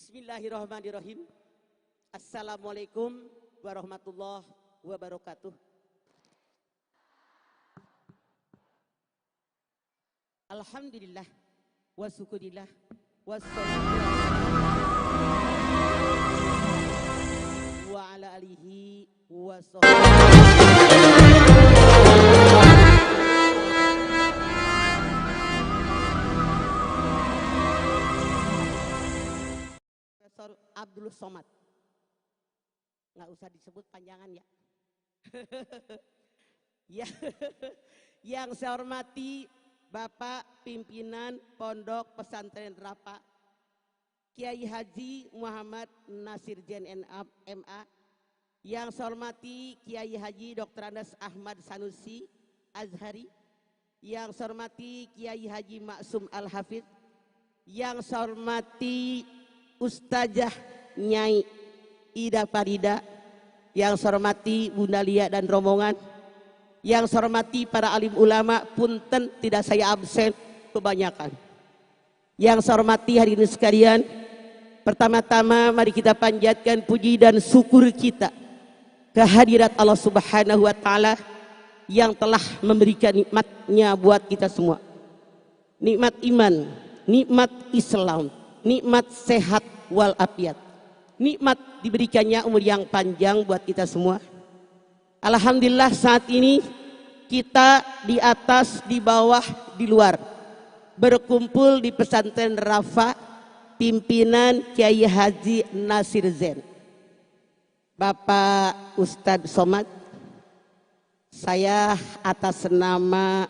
Bismillahirrahmanirrahim. Assalamualaikum warahmatullahi wabarakatuh. Alhamdulillah wa syukurillah wassalatu wa ala alihi wa Profesor Abdul Somad. Nggak usah disebut panjangan ya. Yang saya hormati Bapak Pimpinan Pondok Pesantren Rapa Kiai Haji Muhammad Nasir Jen MA, yang saya hormati Kiai Haji Dr. Andes Ahmad Sanusi Azhari, yang saya hormati Kiai Haji Maksum Al-Hafidh, yang saya hormati Ustazah Nyai Ida Farida, yang saya hormati Bunda Lia dan rombongan, yang saya hormati para alim ulama, punten tidak saya absen kebanyakan. Yang saya hormati hadirin sekalian, pertama-tama mari kita panjatkan puji dan syukur kita kehadirat Allah Subhanahu wa taala yang telah memberikan nikmatnya buat kita semua. Nikmat iman, nikmat Islam, nikmat sehat walafiat, nikmat diberikannya umur yang panjang buat kita semua. Alhamdulillah saat ini kita di atas, di bawah, di luar berkumpul di pesantren Rafa pimpinan Kiai Haji Nasir Zen. Bapak Ustadz Somad, saya atas nama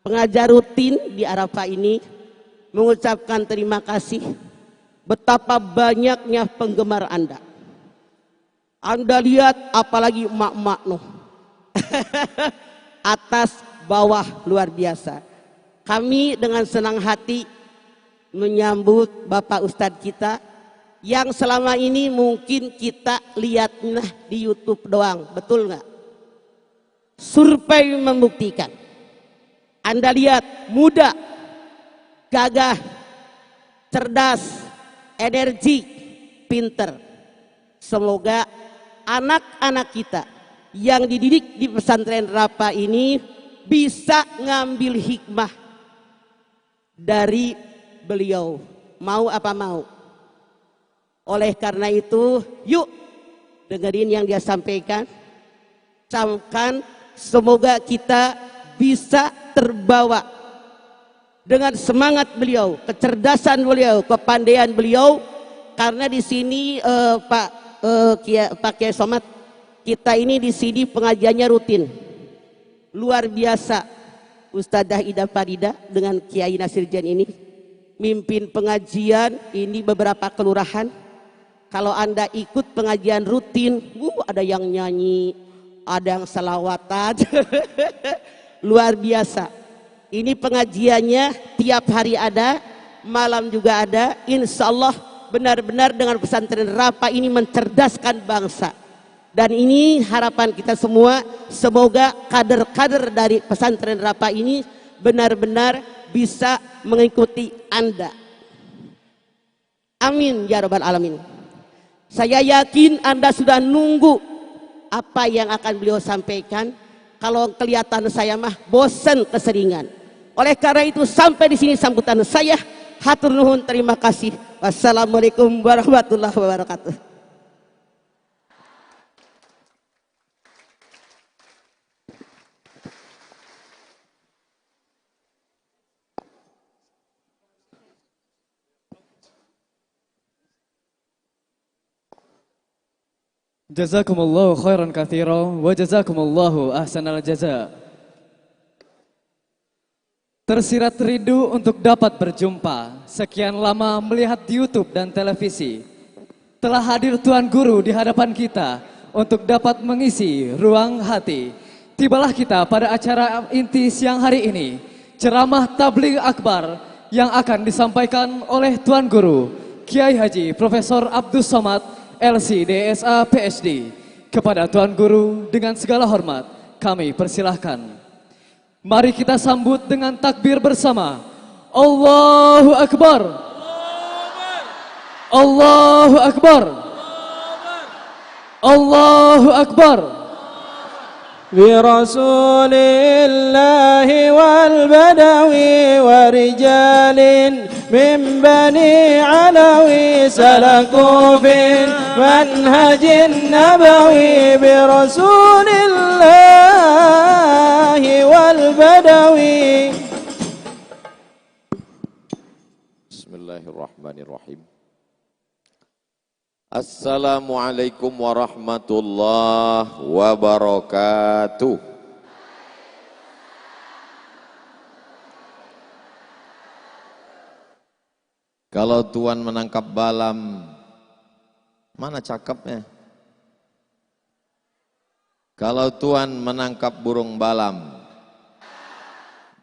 pengajar rutin di Arafah ini mengucapkan terima kasih. Betapa banyaknya penggemar Anda. Anda lihat apalagi emak-emak noh. Atas bawah luar biasa. Kami dengan senang hati menyambut Bapak Ustadz kita yang selama ini mungkin kita lihatnya di YouTube doang, betul nggak? Survei membuktikan. Anda lihat muda, gagah, cerdas, energi, pinter. Semoga anak-anak kita yang dididik di pesantren Rapa ini bisa ngambil hikmah dari beliau. Mau apa mau? Oleh karena itu, yuk dengerin yang dia sampaikan. Camkan, semoga kita bisa terbawa dengan semangat beliau, kecerdasan beliau, kepandaian beliau. Karena di sini Pak Kiai Somad, kita ini di sini pengajiannya rutin, luar biasa. Ustazah Ida Farida dengan Kiai Nasir Jen ini mimpin pengajian ini beberapa kelurahan. Kalau Anda ikut pengajian rutin, ada yang nyanyi, ada yang salawatan, luar biasa. Ini pengajiannya tiap hari ada, malam juga ada. Insya Allah benar-benar dengan pesantren Rapa ini mencerdaskan bangsa. Dan ini harapan kita semua, semoga kader-kader dari pesantren Rapa ini benar-benar bisa mengikuti Anda. Amin ya rabbal alamin. Saya yakin Anda sudah nunggu apa yang akan beliau sampaikan. Kalau kelihatan saya mah bosan keseringan. Oleh karena itu sampai di sini sambutan saya. Hatur nuhun, terima kasih. Wassalamualaikum warahmatullahi wabarakatuh. Jazakumullahu khairan katsiran wa jazakumullahu ahsanal jaza. Tersirat rindu untuk dapat berjumpa. Sekian lama melihat di YouTube dan televisi. Telah hadir Tuan Guru di hadapan kita untuk dapat mengisi ruang hati. Tibalah kita pada acara inti siang hari ini, ceramah tabligh akbar yang akan disampaikan oleh Tuan Guru Kiai Haji Profesor Abdul Somad LC DSA PhD. Kepada Tuan Guru dengan segala hormat kami persilahkan. Mari kita sambut dengan takbir bersama. Allahu Akbar. Allahu Akbar. Allahu Akbar. برسول الله والبدوي ورجال من بني علوي سلكوا في المنهج النبوي برسول الله والبدوي. Bismillahirrahmanirrahim. Assalamualaikum warahmatullahi wabarakatuh. Kalau Tuhan menangkap balam, mana cakepnya? Kalau Tuhan menangkap burung balam,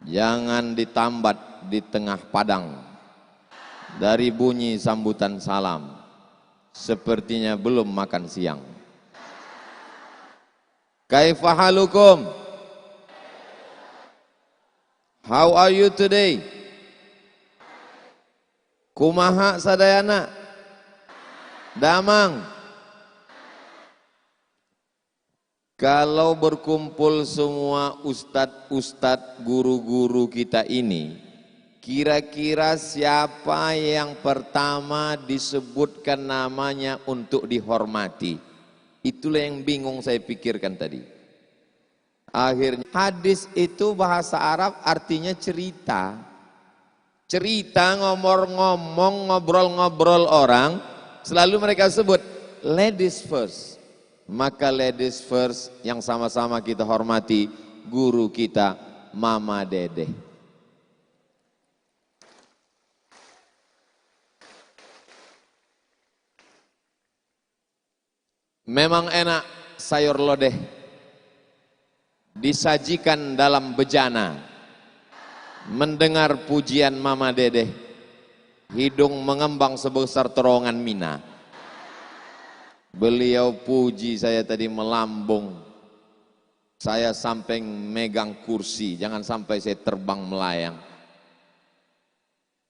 jangan ditambat di tengah padang. Dari bunyi sambutan salam, sepertinya belum makan siang. Kaifa halukum? How are you today? Kumaha sadayana? Damang. Kalau berkumpul semua ustadz-ustadz guru-guru kita ini, kira-kira siapa yang pertama disebutkan namanya untuk dihormati? Itulah yang bingung saya pikirkan tadi. Akhirnya hadis itu bahasa Arab artinya cerita. Cerita, ngomong-ngomong, ngobrol-ngobrol orang, selalu mereka sebut ladies first. Maka ladies first yang sama-sama kita hormati, guru kita Mama Dede. Memang enak sayur lodeh disajikan dalam bejana, mendengar pujian Mama Dede, hidung mengembang sebesar terowongan Mina. Beliau puji saya tadi melambung, saya sampai megang kursi, jangan sampai saya terbang melayang.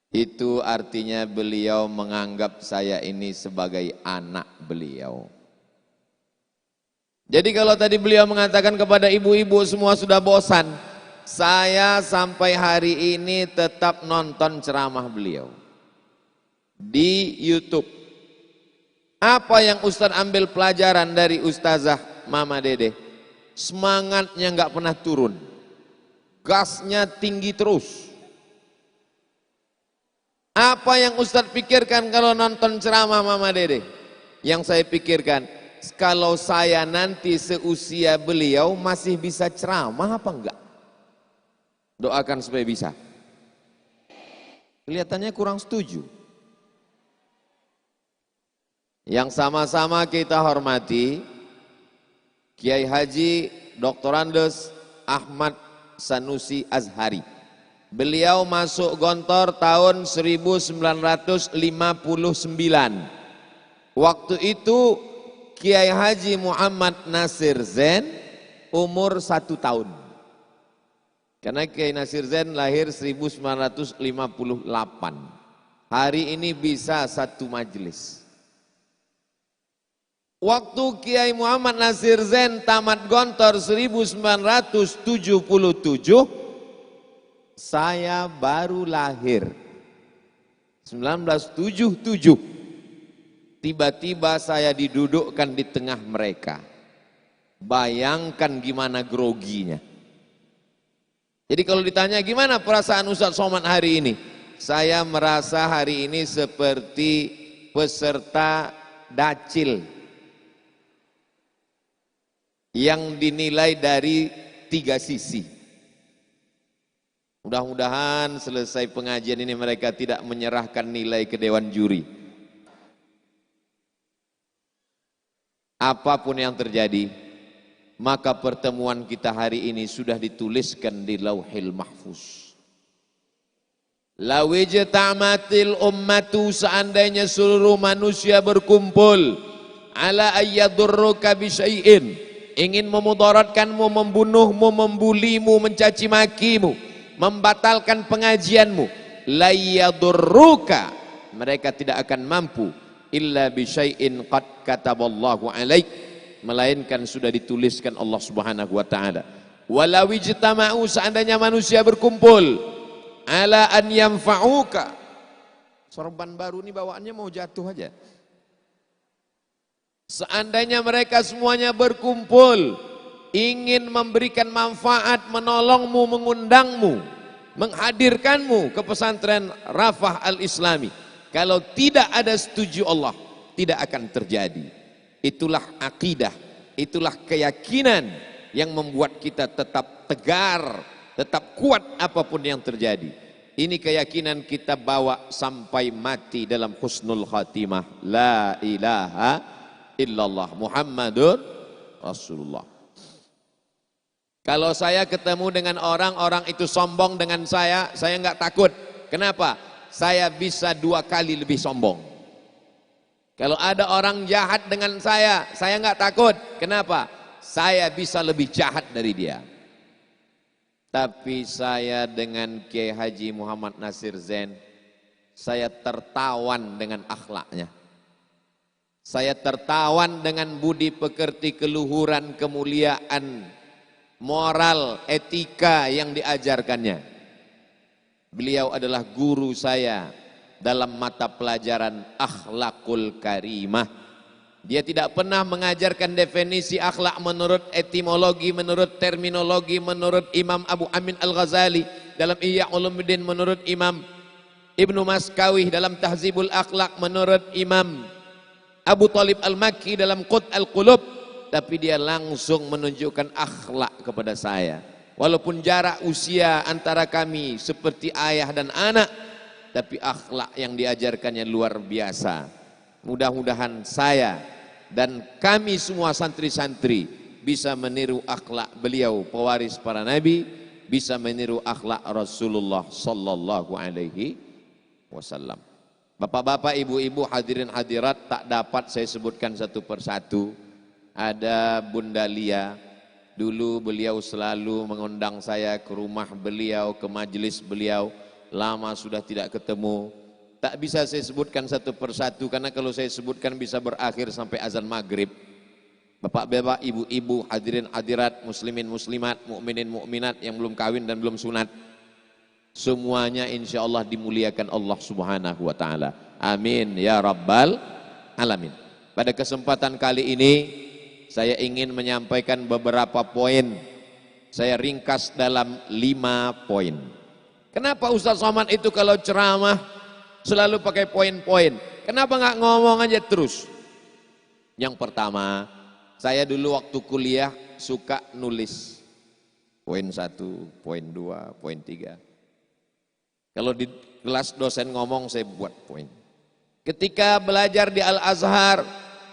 Itu artinya beliau menganggap saya ini sebagai anak beliau. Jadi kalau tadi beliau mengatakan kepada ibu-ibu semua sudah bosan, saya sampai hari ini tetap nonton ceramah beliau di YouTube. Apa yang Ustaz ambil pelajaran dari Ustazah Mama Dede? Semangatnya nggak pernah turun, gasnya tinggi terus. Apa yang Ustaz pikirkan kalau nonton ceramah Mama Dede? Yang saya pikirkan, kalau saya nanti seusia beliau masih bisa ceramah apa enggak? Doakan supaya bisa. Kelihatannya kurang setuju. Yang sama-sama kita hormati Kiai Haji Dr. Andes Ahmad Sanusi Azhari. Beliau masuk Gontor tahun 1959. Waktu itu Kiai Haji Muhammad Nasir Zain umur 1 tahun. Karena Kiai Nasir Zain lahir 1958. Hari ini bisa satu majelis. Waktu Kiai Muhammad Nasir Zain tamat Gontor 1977, saya baru lahir. 1977. Tiba-tiba saya didudukkan di tengah mereka. Bayangkan gimana groginya. Jadi kalau ditanya gimana perasaan Ustaz Somad hari ini? Saya merasa hari ini seperti peserta dacil yang dinilai dari 3 sisi. Mudah-mudahan selesai pengajian ini mereka tidak menyerahkan nilai ke dewan juri. Apapun yang terjadi, maka pertemuan kita hari ini sudah dituliskan di Lauhil Mahfuz. Lawijtamatil ummatu, seandainya seluruh manusia berkumpul, ala ayyadurruka bisyai'in, ingin memudaratkanmu, membunuhmu, membulimu, mencaci makimu, membatalkan pengajianmu, la yadurruka, mereka tidak akan mampu illa bi syai'in qad kataballahu alaik, melainkan sudah dituliskan Allah Subhanahu wa taala. Walau ijtama'u, seandainya manusia berkumpul, ala an yanfa'uka. Sorban baru ini bawaannya mau jatuh aja. Seandainya mereka semuanya berkumpul ingin memberikan manfaat, menolongmu, mengundangmu, menghadirkanmu ke pesantren Rafah Al-Islami, kalau tidak ada setuju Allah, tidak akan terjadi. Itulah akidah, itulah keyakinan yang membuat kita tetap tegar, tetap kuat apapun yang terjadi. Ini keyakinan kita bawa sampai mati dalam husnul khatimah. La ilaha illallah Muhammadur Rasulullah. Kalau saya ketemu dengan orang itu sombong dengan saya nggak takut. Kenapa? Saya bisa 2 kali lebih sombong. Kalau ada orang jahat dengan saya nggak takut. Kenapa? Saya bisa lebih jahat dari dia. Tapi saya dengan Kiai Haji Muhammad Nasir Zain, saya tertawan dengan akhlaknya. Saya tertawan dengan budi pekerti, keluhuran, kemuliaan, moral, etika yang diajarkannya. Beliau adalah guru saya dalam mata pelajaran akhlakul karimah. Dia tidak pernah mengajarkan definisi akhlak menurut etimologi, menurut terminologi, menurut Imam Abu Amin Al-Ghazali dalam Ihya Ulumuddin, menurut Imam Ibnu Maskawih dalam Tahzibul Akhlak, menurut Imam Abu Talib Al-Makki dalam Qut Al-Qulub. Tapi dia langsung menunjukkan akhlak kepada saya. Walaupun jarak usia antara kami seperti ayah dan anak, tapi akhlak yang diajarkannya luar biasa. Mudah-mudahan saya dan kami semua santri-santri bisa meniru akhlak beliau, pewaris para nabi, bisa meniru akhlak Rasulullah sallallahu alaihi wasallam. Bapak-bapak, ibu-ibu, hadirin hadirat, tak dapat saya sebutkan satu persatu. Ada Bunda Lia, dulu beliau selalu mengundang saya ke rumah beliau, ke majelis beliau. Lama sudah tidak ketemu. Tak bisa saya sebutkan satu persatu, karena kalau saya sebutkan bisa berakhir sampai azan maghrib. Bapak-bapak, ibu-ibu, hadirin hadirat, muslimin muslimat, mukminin mukminat yang belum kawin dan belum sunat, semuanya insya Allah dimuliakan Allah Subhanahu wa ta'ala. Amin ya rabbal alamin. Pada kesempatan kali ini saya ingin menyampaikan beberapa poin. Saya ringkas dalam 5 poin. Kenapa Ustaz Somad itu kalau ceramah selalu pakai poin-poin? Kenapa nggak ngomong aja terus? Yang pertama, saya dulu waktu kuliah suka nulis. Poin 1, poin 2, poin 3. Kalau di kelas dosen ngomong, saya buat poin. Ketika belajar di Al-Azhar,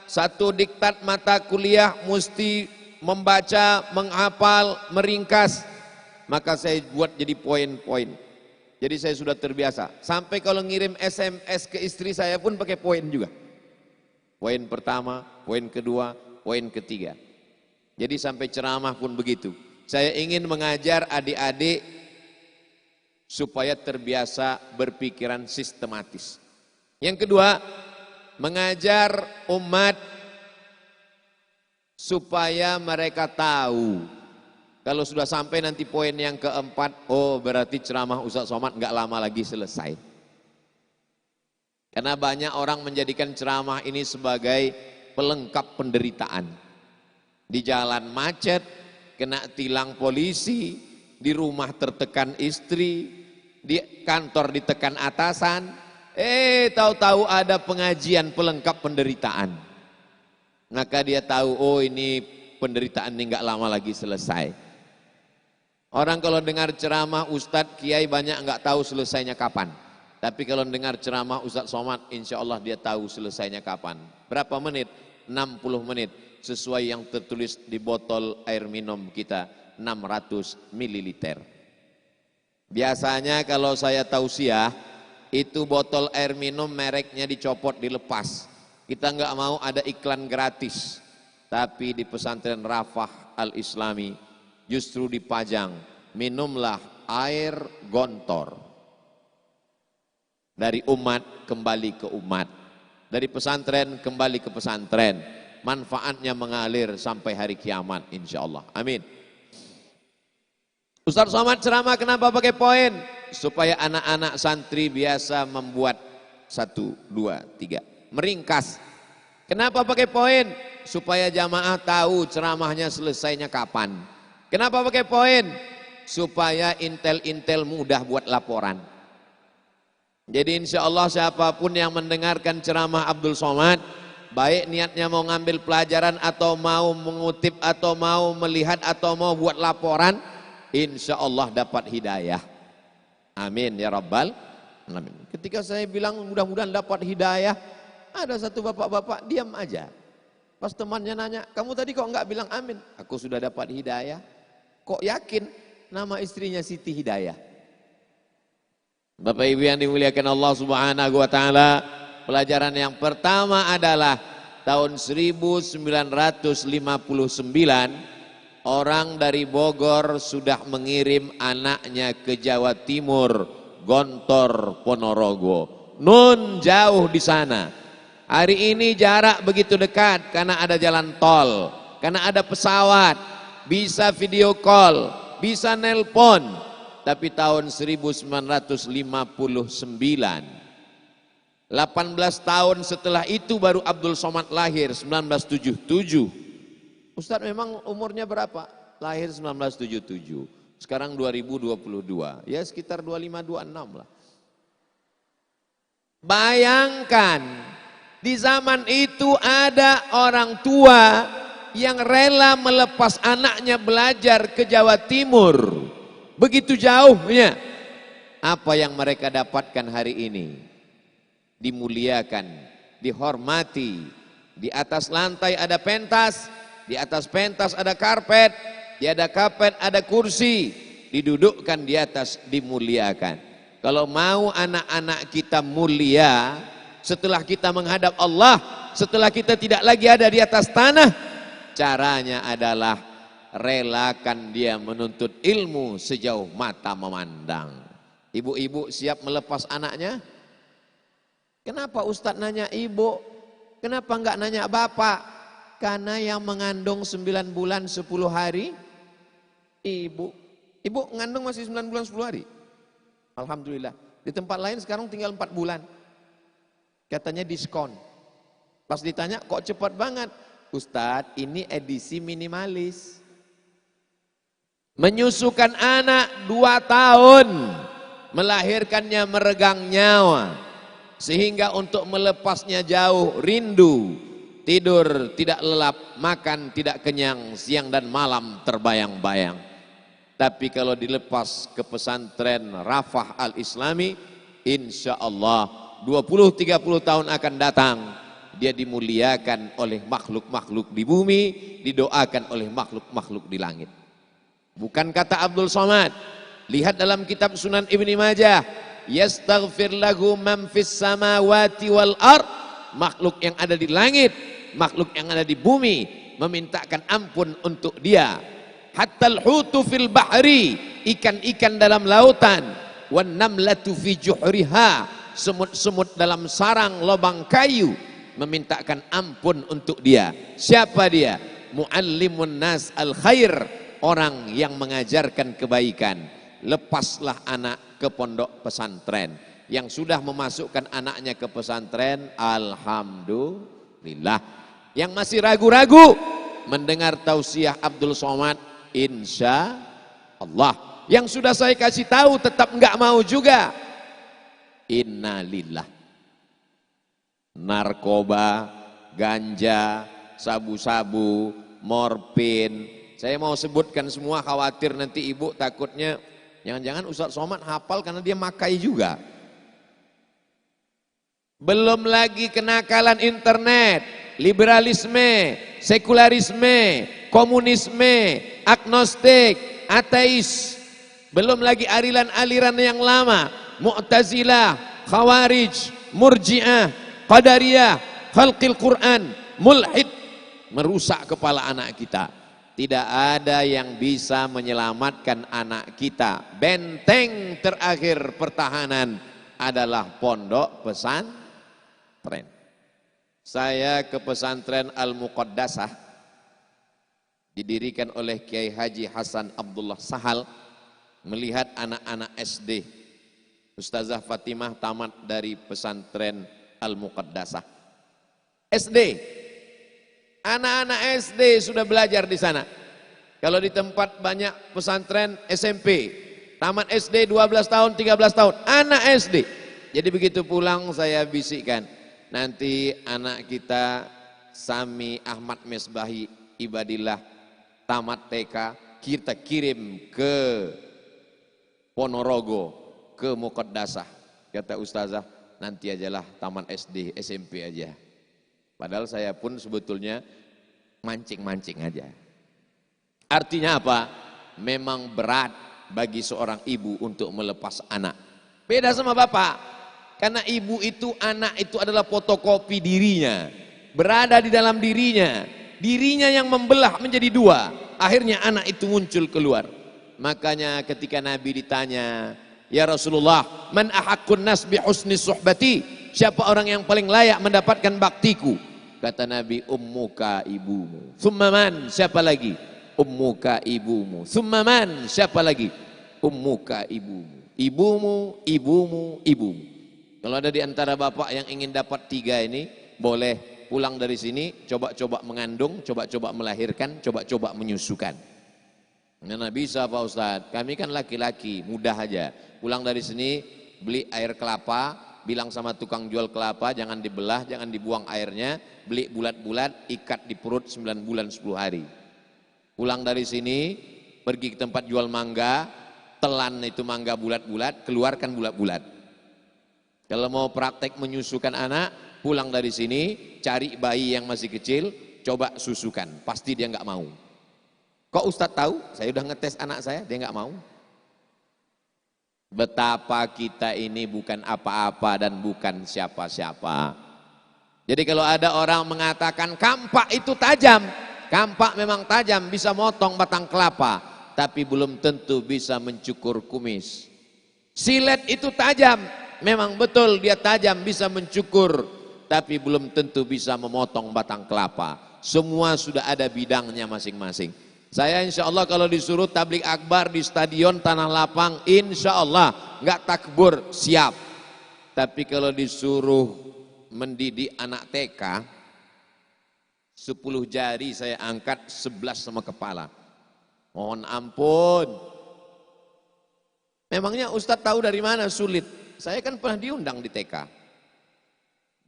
satu diktat mata kuliah mesti membaca, menghafal, meringkas. Maka saya buat jadi poin-poin. Jadi saya sudah terbiasa. Sampai kalau ngirim SMS ke istri saya pun pakai poin juga. Poin pertama, poin kedua, poin ketiga. Jadi sampai ceramah pun begitu. Saya ingin mengajar adik-adik supaya terbiasa berpikiran sistematis. Yang kedua, mengajar umat supaya mereka tahu. Kalau sudah sampai nanti poin yang keempat, oh berarti ceramah Ustaz Somad nggak lama lagi selesai. Karena banyak orang menjadikan ceramah ini sebagai pelengkap penderitaan. Di jalan macet, kena tilang polisi, di rumah tertekan istri, di kantor ditekan atasan, tahu-tahu ada pengajian pelengkap penderitaan. Maka dia tahu, oh ini penderitaan ini nggak lama lagi selesai. Orang kalau dengar ceramah Ustadz Kiai banyak nggak tahu selesainya kapan. Tapi kalau dengar ceramah Ustadz Somad, insya Allah dia tahu selesainya kapan. Berapa menit? 60 menit. Sesuai yang tertulis di botol air minum kita, 600 ml. Biasanya kalau saya tausiah, itu botol air minum mereknya dicopot, dilepas. Kita nggak mau ada iklan gratis. Tapi di pesantren Rafah Al-Islami justru dipajang, minumlah air gontor. Dari umat kembali ke umat. Dari pesantren kembali ke pesantren. Manfaatnya mengalir sampai hari kiamat insya Allah. Amin. Ustaz Somad ceramah kenapa pakai poin? Supaya anak-anak santri biasa membuat 1, 2, 3. Meringkas. Kenapa pakai poin? Supaya jamaah tahu ceramahnya selesainya kapan. Kenapa pakai poin? Supaya intel-intel mudah buat laporan. Jadi insya Allah siapapun yang mendengarkan ceramah Abdul Somad, baik niatnya mau ngambil pelajaran atau mau mengutip atau mau melihat atau mau buat laporan, insya Allah dapat hidayah. Amin ya Rabbal Alamin. Ketika saya bilang mudah-mudahan dapat hidayah, ada satu bapak-bapak diam aja. Pas temannya nanya, kamu tadi kok enggak bilang amin? Aku sudah dapat hidayah. Kok yakin? Nama istrinya Siti Hidayah. Bapak Ibu yang dimuliakan Allah Subhanahu wa taala, pelajaran yang pertama adalah tahun 1959 orang dari Bogor sudah mengirim anaknya ke Jawa Timur, Gontor Ponorogo. Nun jauh di sana. Hari ini jarak begitu dekat karena ada jalan tol, karena ada pesawat, bisa video call, bisa nelpon. Tapi tahun 1959, 18 tahun setelah itu baru Abdul Somad lahir, 1977. Ustadz memang umurnya berapa? Lahir 1977, sekarang 2022, ya sekitar 25-26 lah. Bayangkan, di zaman itu ada orang tua yang rela melepas anaknya belajar ke Jawa Timur. Begitu jauhnya. Apa yang mereka dapatkan hari ini? Dimuliakan, dihormati. Di atas lantai ada pentas, di atas pentas ada karpet, di ada karpet ada kursi, didudukkan di atas, dimuliakan. Kalau mau anak-anak kita mulia, setelah kita menghadap Allah, setelah kita tidak lagi ada di atas tanah, caranya adalah relakan dia menuntut ilmu sejauh mata memandang. Ibu-ibu siap melepas anaknya? Kenapa Ustadz nanya ibu? Kenapa enggak nanya bapak? Karena yang mengandung 9 bulan 10 hari ibu. Ibu mengandung masih 9 bulan 10 hari. Alhamdulillah. Di tempat lain sekarang tinggal 4 bulan. Katanya diskon. Pas ditanya kok cepat banget? Ustadz ini edisi minimalis. Menyusukan anak 2 tahun, melahirkannya meregang nyawa, sehingga untuk melepasnya jauh rindu, tidur tidak lelap, makan tidak kenyang, siang dan malam terbayang-bayang. Tapi kalau dilepas ke pesantren Rafah Al-Islami, insya Allah 20-30 tahun akan datang, dia dimuliakan oleh makhluk-makhluk di bumi, didoakan oleh makhluk-makhluk di langit. Bukan kata Abdul Somad. Lihat dalam kitab Sunan Ibni Majah, yastaghfir lahu man fis samawati wal ard. Makhluk yang ada di langit, makhluk yang ada di bumi memintakan ampun untuk dia. Hattal hutu fil bahri, ikan-ikan dalam lautan, wan namlatu fi juhriha, semut-semut dalam sarang lubang kayu memintakan ampun untuk dia. Siapa dia? Muallimun nas al khair, orang yang mengajarkan kebaikan. Lepaslah anak ke pondok pesantren. Yang sudah memasukkan anaknya ke pesantren, alhamdulillah. Yang masih ragu-ragu mendengar tausiah Abdul Somad, insya Allah. Yang sudah saya kasih tahu tetap enggak mau juga, innalillah. Narkoba, ganja, sabu-sabu, morfin, saya mau sebutkan semua, khawatir nanti ibu takutnya jangan-jangan Ustadz Somad hafal karena dia makai juga. Belum lagi kenakalan internet, liberalisme, sekularisme, komunisme, agnostik, ateis. Belum lagi aliran-aliran yang lama, Mu'tazilah, Khawarij, Murji'ah, Qadariyah, Khalqil Quran, Mulhid, merusak kepala anak kita. Tidak ada yang bisa menyelamatkan anak kita. Benteng terakhir pertahanan adalah pondok pesantren. Saya ke pesantren Al-Muqaddasah, didirikan oleh Kiai Haji Hasan Abdullah Sahal, melihat anak-anak SD. Ustazah Fatimah tamat dari pesantren Al-Muqaddasah. SD, anak-anak SD sudah belajar di sana. Kalau di tempat banyak pesantren SMP, tamat SD 12 tahun, 13 tahun, anak SD. Jadi begitu pulang saya bisikkan, nanti anak kita Sami Ahmad Mesbahi Ibadillah tamat TK, kita kirim ke Ponorogo, ke Muqaddasah. Kata ustazah, nanti ajalah taman SD, SMP aja. Padahal saya pun sebetulnya mancing-mancing aja. Artinya apa? Memang berat bagi seorang ibu untuk melepas anak. Beda sama bapak. Karena ibu itu, anak itu adalah fotokopi dirinya. Berada di dalam dirinya. Dirinya yang membelah menjadi dua. Akhirnya anak itu muncul keluar. Makanya ketika Nabi ditanya, ya Rasulullah, man ahaqqun nas bi husni suhbati? Siapa orang yang paling layak mendapatkan baktiku? Kata Nabi, ummuka, ibumu. Thumma man? Siapa lagi? Ummuka, ibumu. Thumma man? Siapa lagi? Ummuka, ibumu. Ibumu, ibumu, ibumu. Kalau ada di antara bapak yang ingin dapat tiga ini, boleh pulang dari sini, coba-coba mengandung, coba-coba melahirkan, coba-coba menyusukan. Mana bisa Pak Ustadz, kami kan laki-laki, mudah aja. Pulang dari sini, beli air kelapa, bilang sama tukang jual kelapa, jangan dibelah, jangan dibuang airnya, beli bulat-bulat, ikat di perut 9 bulan 10 hari. Pulang dari sini, pergi ke tempat jual mangga, telan itu mangga bulat-bulat, keluarkan bulat-bulat. Kalau mau praktek menyusukan anak, pulang dari sini, cari bayi yang masih kecil, coba susukan, pasti dia nggak mau. Kok Ustadz tahu? Saya udah ngetes anak saya, dia nggak mau. Betapa kita ini bukan apa-apa dan bukan siapa-siapa. Jadi kalau ada orang mengatakan kampak itu tajam, kampak memang tajam, bisa motong batang kelapa, tapi belum tentu bisa mencukur kumis. Silet itu tajam, memang betul dia tajam, bisa mencukur, tapi belum tentu bisa memotong batang kelapa. Semua sudah ada bidangnya masing-masing. Saya insya Allah kalau disuruh tablik akbar di stadion Tanah Lapang, insya Allah nggak takbur, siap. Tapi kalau disuruh mendidik anak TK, 10 jari saya angkat, 11 sama kepala. Mohon ampun. Memangnya Ustadz tahu dari mana sulit? Saya kan pernah diundang di TK.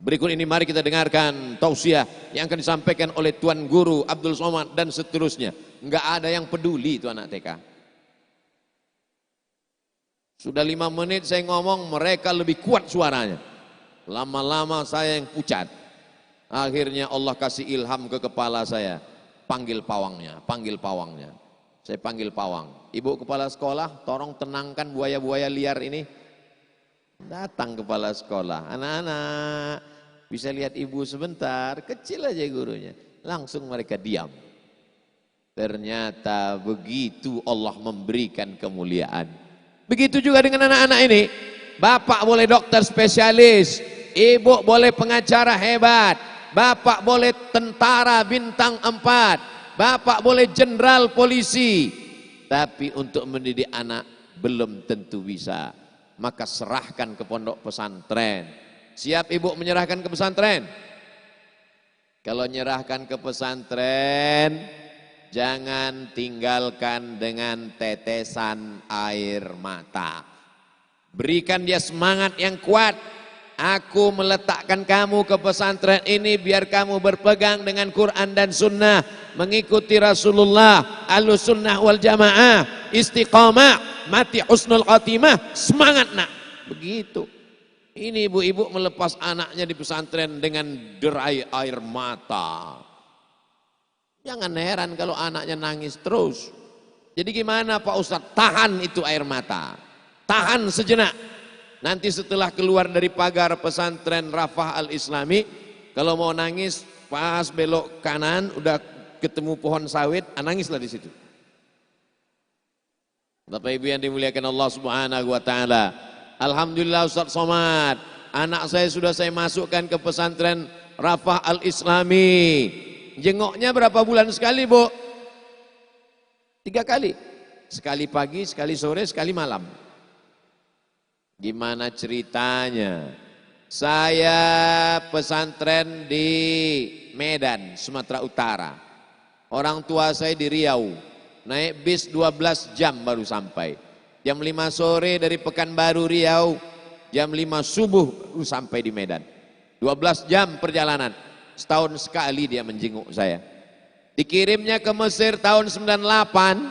Berikut ini mari kita dengarkan tausiah yang akan disampaikan oleh Tuan Guru Abdul Somad dan seterusnya. Enggak ada yang peduli itu anak TK. Sudah 5 menit saya ngomong, mereka lebih kuat suaranya. Lama-lama saya yang pucat. Akhirnya Allah kasih ilham ke kepala saya. Panggil pawangnya, panggil pawangnya. Saya panggil pawang. Ibu kepala sekolah, tolong tenangkan buaya-buaya liar ini. Datang kepala sekolah, anak-anak bisa lihat ibu sebentar, kecil aja gurunya. Langsung mereka diam. Ternyata begitu Allah memberikan kemuliaan. Begitu juga dengan anak-anak ini. Bapak boleh dokter spesialis, ibu boleh pengacara hebat, bapak boleh tentara bintang 4, bapak boleh jenderal polisi. Tapi untuk mendidik anak belum tentu bisa. Maka serahkan ke pondok pesantren. Siap ibu menyerahkan ke pesantren? Kalau menyerahkan ke pesantren, jangan tinggalkan dengan tetesan air mata. Berikan dia semangat yang kuat. Aku meletakkan kamu ke pesantren ini biar kamu berpegang dengan Quran dan Sunnah, mengikuti Rasulullah, Ahlus Sunnah wal Jamaah, istiqamah, mati husnul khatimah, semangat nak. Begitu. Ini ibu-ibu melepas anaknya di pesantren dengan derai air mata. Jangan heran kalau anaknya nangis terus. Jadi gimana Pak Ustadz? Tahan itu air mata. Tahan sejenak. Nanti setelah keluar dari pagar pesantren Rafah Al-Islami, kalau mau nangis pas belok kanan udah ketemu pohon sawit, nangislah di situ. Bapak Ibu yang dimuliakan Allah Subhanahu wa taala. Alhamdulillah Ustaz Somad, anak saya sudah saya masukkan ke pesantren Rafah Al-Islami. Jengoknya berapa bulan sekali, Bu? 3 kali. Sekali pagi, sekali sore, sekali malam. Gimana ceritanya? Saya pesantren di Medan, Sumatera Utara. Orang tua saya di Riau. Naik bis 12 jam baru sampai. Jam 5 sore dari Pekanbaru Riau, jam 5 subuh baru sampai di Medan. 12 jam perjalanan. Setahun sekali dia menjenguk saya. Dikirimnya ke Mesir tahun 98,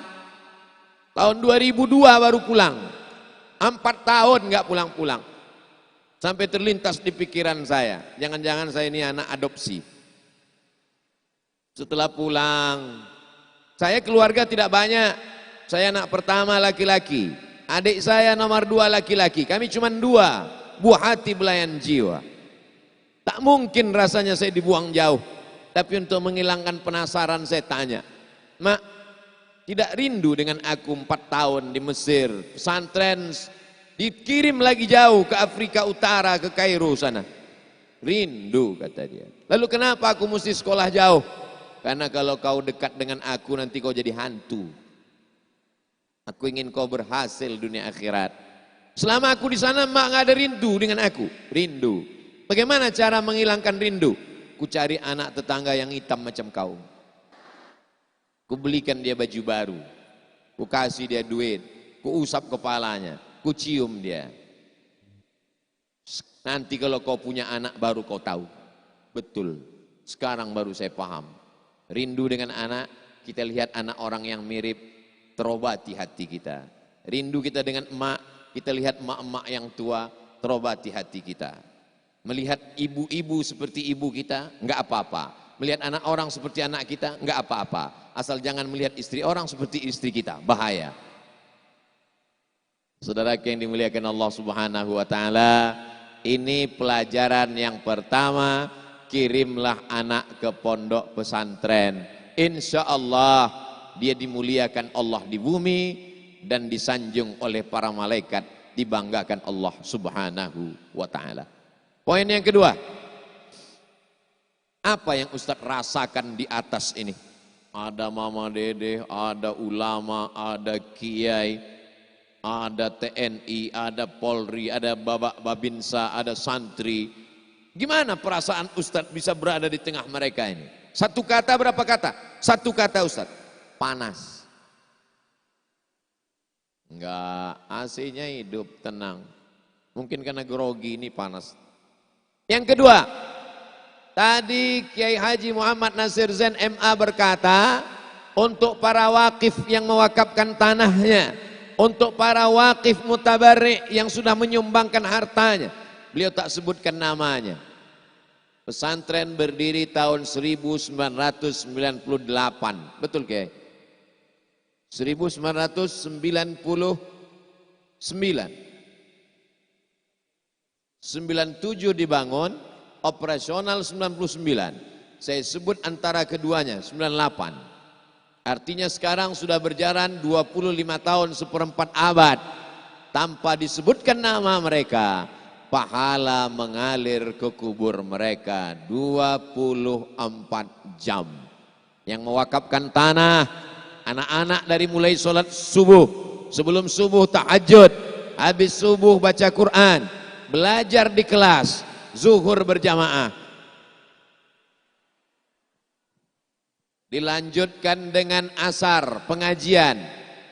tahun 2002 baru pulang. 4 tahun nggak pulang-pulang. Sampai terlintas di pikiran saya, jangan-jangan saya ini anak adopsi. Setelah pulang, saya keluarga tidak banyak. Saya anak pertama laki-laki. Adik saya nomor 2 laki-laki. Kami cuma 2, buah hati belayan jiwa. Tak mungkin rasanya saya dibuang jauh. Tapi untuk menghilangkan penasaran saya tanya, Mak, tidak rindu dengan aku 4 tahun di Mesir, pesantren, dikirim lagi jauh ke Afrika Utara, ke Kairo sana. Rindu, kata dia. Lalu kenapa aku mesti sekolah jauh? Karena kalau kau dekat dengan aku nanti kau jadi hantu. Aku ingin kau berhasil dunia akhirat. Selama aku di sana, Mak nggak ada rindu dengan aku. Rindu. Bagaimana cara menghilangkan rindu? Ku cari anak tetangga yang hitam macam kau. Ku belikan dia baju baru. Ku kasih dia duit. Ku usap kepalanya. Ku cium dia. Nanti kalau kau punya anak baru kau tahu. Betul. Sekarang baru saya paham. Rindu dengan anak, kita lihat anak orang yang mirip, terobati hati kita. Rindu kita dengan emak, kita lihat emak-emak yang tua, terobati hati kita. Melihat ibu-ibu seperti ibu kita, enggak apa-apa. Melihat anak orang seperti anak kita, enggak apa-apa. Asal jangan melihat istri orang seperti istri kita, bahaya. Saudara yang dimuliakan Allah Subhanahu wa taala, ini pelajaran yang pertama, kirimlah anak ke pondok pesantren. Insya Allah dia dimuliakan Allah di bumi dan disanjung oleh para malaikat, dibanggakan Allah Subhanahu wa taala. Poin yang kedua, apa yang Ustadz rasakan di atas ini? Ada mama dede, ada ulama, ada kiai, ada TNI, ada Polri, ada babak babinsa, ada santri. Gimana perasaan Ustadz bisa berada di tengah mereka ini? Satu kata berapa kata? Satu kata Ustadz, panas. Enggak, AC-nya hidup, tenang. Mungkin karena grogi ini panas. Yang kedua, tadi Kiai Haji Muhammad Nasir Zain MA berkata, untuk para wakif yang mewakafkan tanahnya, untuk para wakif mutabarrik yang sudah menyumbangkan hartanya, beliau tak sebutkan namanya. Pesantren berdiri tahun 1998, betul Kiai? 1999. 97 dibangun, operasional 99. Saya sebut antara keduanya 98. Artinya sekarang sudah berjalan 25 tahun, 1/4 abad. Tanpa disebutkan nama mereka, pahala mengalir ke kubur mereka 24 jam. Yang mewakafkan tanah, anak-anak dari mulai sholat subuh, sebelum subuh tahajud, habis subuh baca Quran, belajar di kelas, zuhur berjamaah. Dilanjutkan dengan asar, pengajian.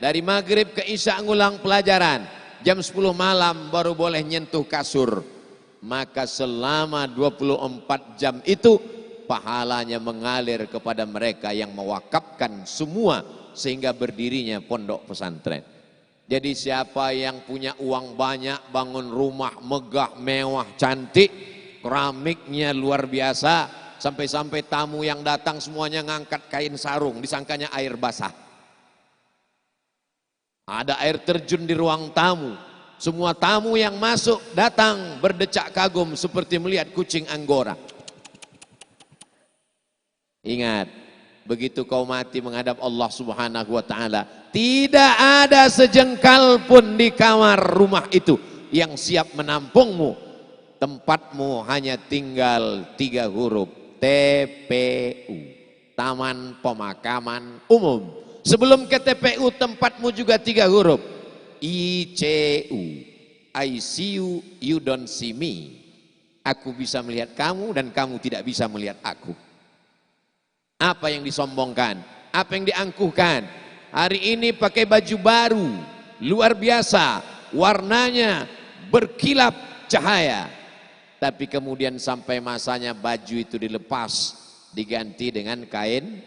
Dari maghrib ke isya ngulang pelajaran. Jam 10 malam baru boleh nyentuh kasur. Maka selama 24 jam itu, pahalanya mengalir kepada mereka yang mewakafkan semua sehingga berdirinya pondok pesantren. Jadi siapa yang punya uang banyak, bangun rumah megah, mewah, cantik, keramiknya luar biasa, sampai-sampai tamu yang datang semuanya ngangkat kain sarung, disangkanya air basah. Ada air terjun di ruang tamu. Semua tamu yang masuk datang berdecak kagum seperti melihat kucing Anggora. Ingat, begitu kau mati menghadap Allah Subhanahu wa taala, tidak ada sejengkal pun di kamar rumah itu yang siap menampungmu. tempatmu hanya tinggal 3 huruf, TPU, Taman Pemakaman Umum. Sebelum ke TPU tempatmu juga 3 huruf, ICU, I see you, you don't see me. Aku bisa melihat kamu dan kamu tidak bisa melihat aku. Apa yang disombongkan? Apa yang diangkuhkan? Hari ini pakai baju baru, luar biasa, warnanya berkilap cahaya. Tapi kemudian sampai masanya baju itu dilepas, diganti dengan kain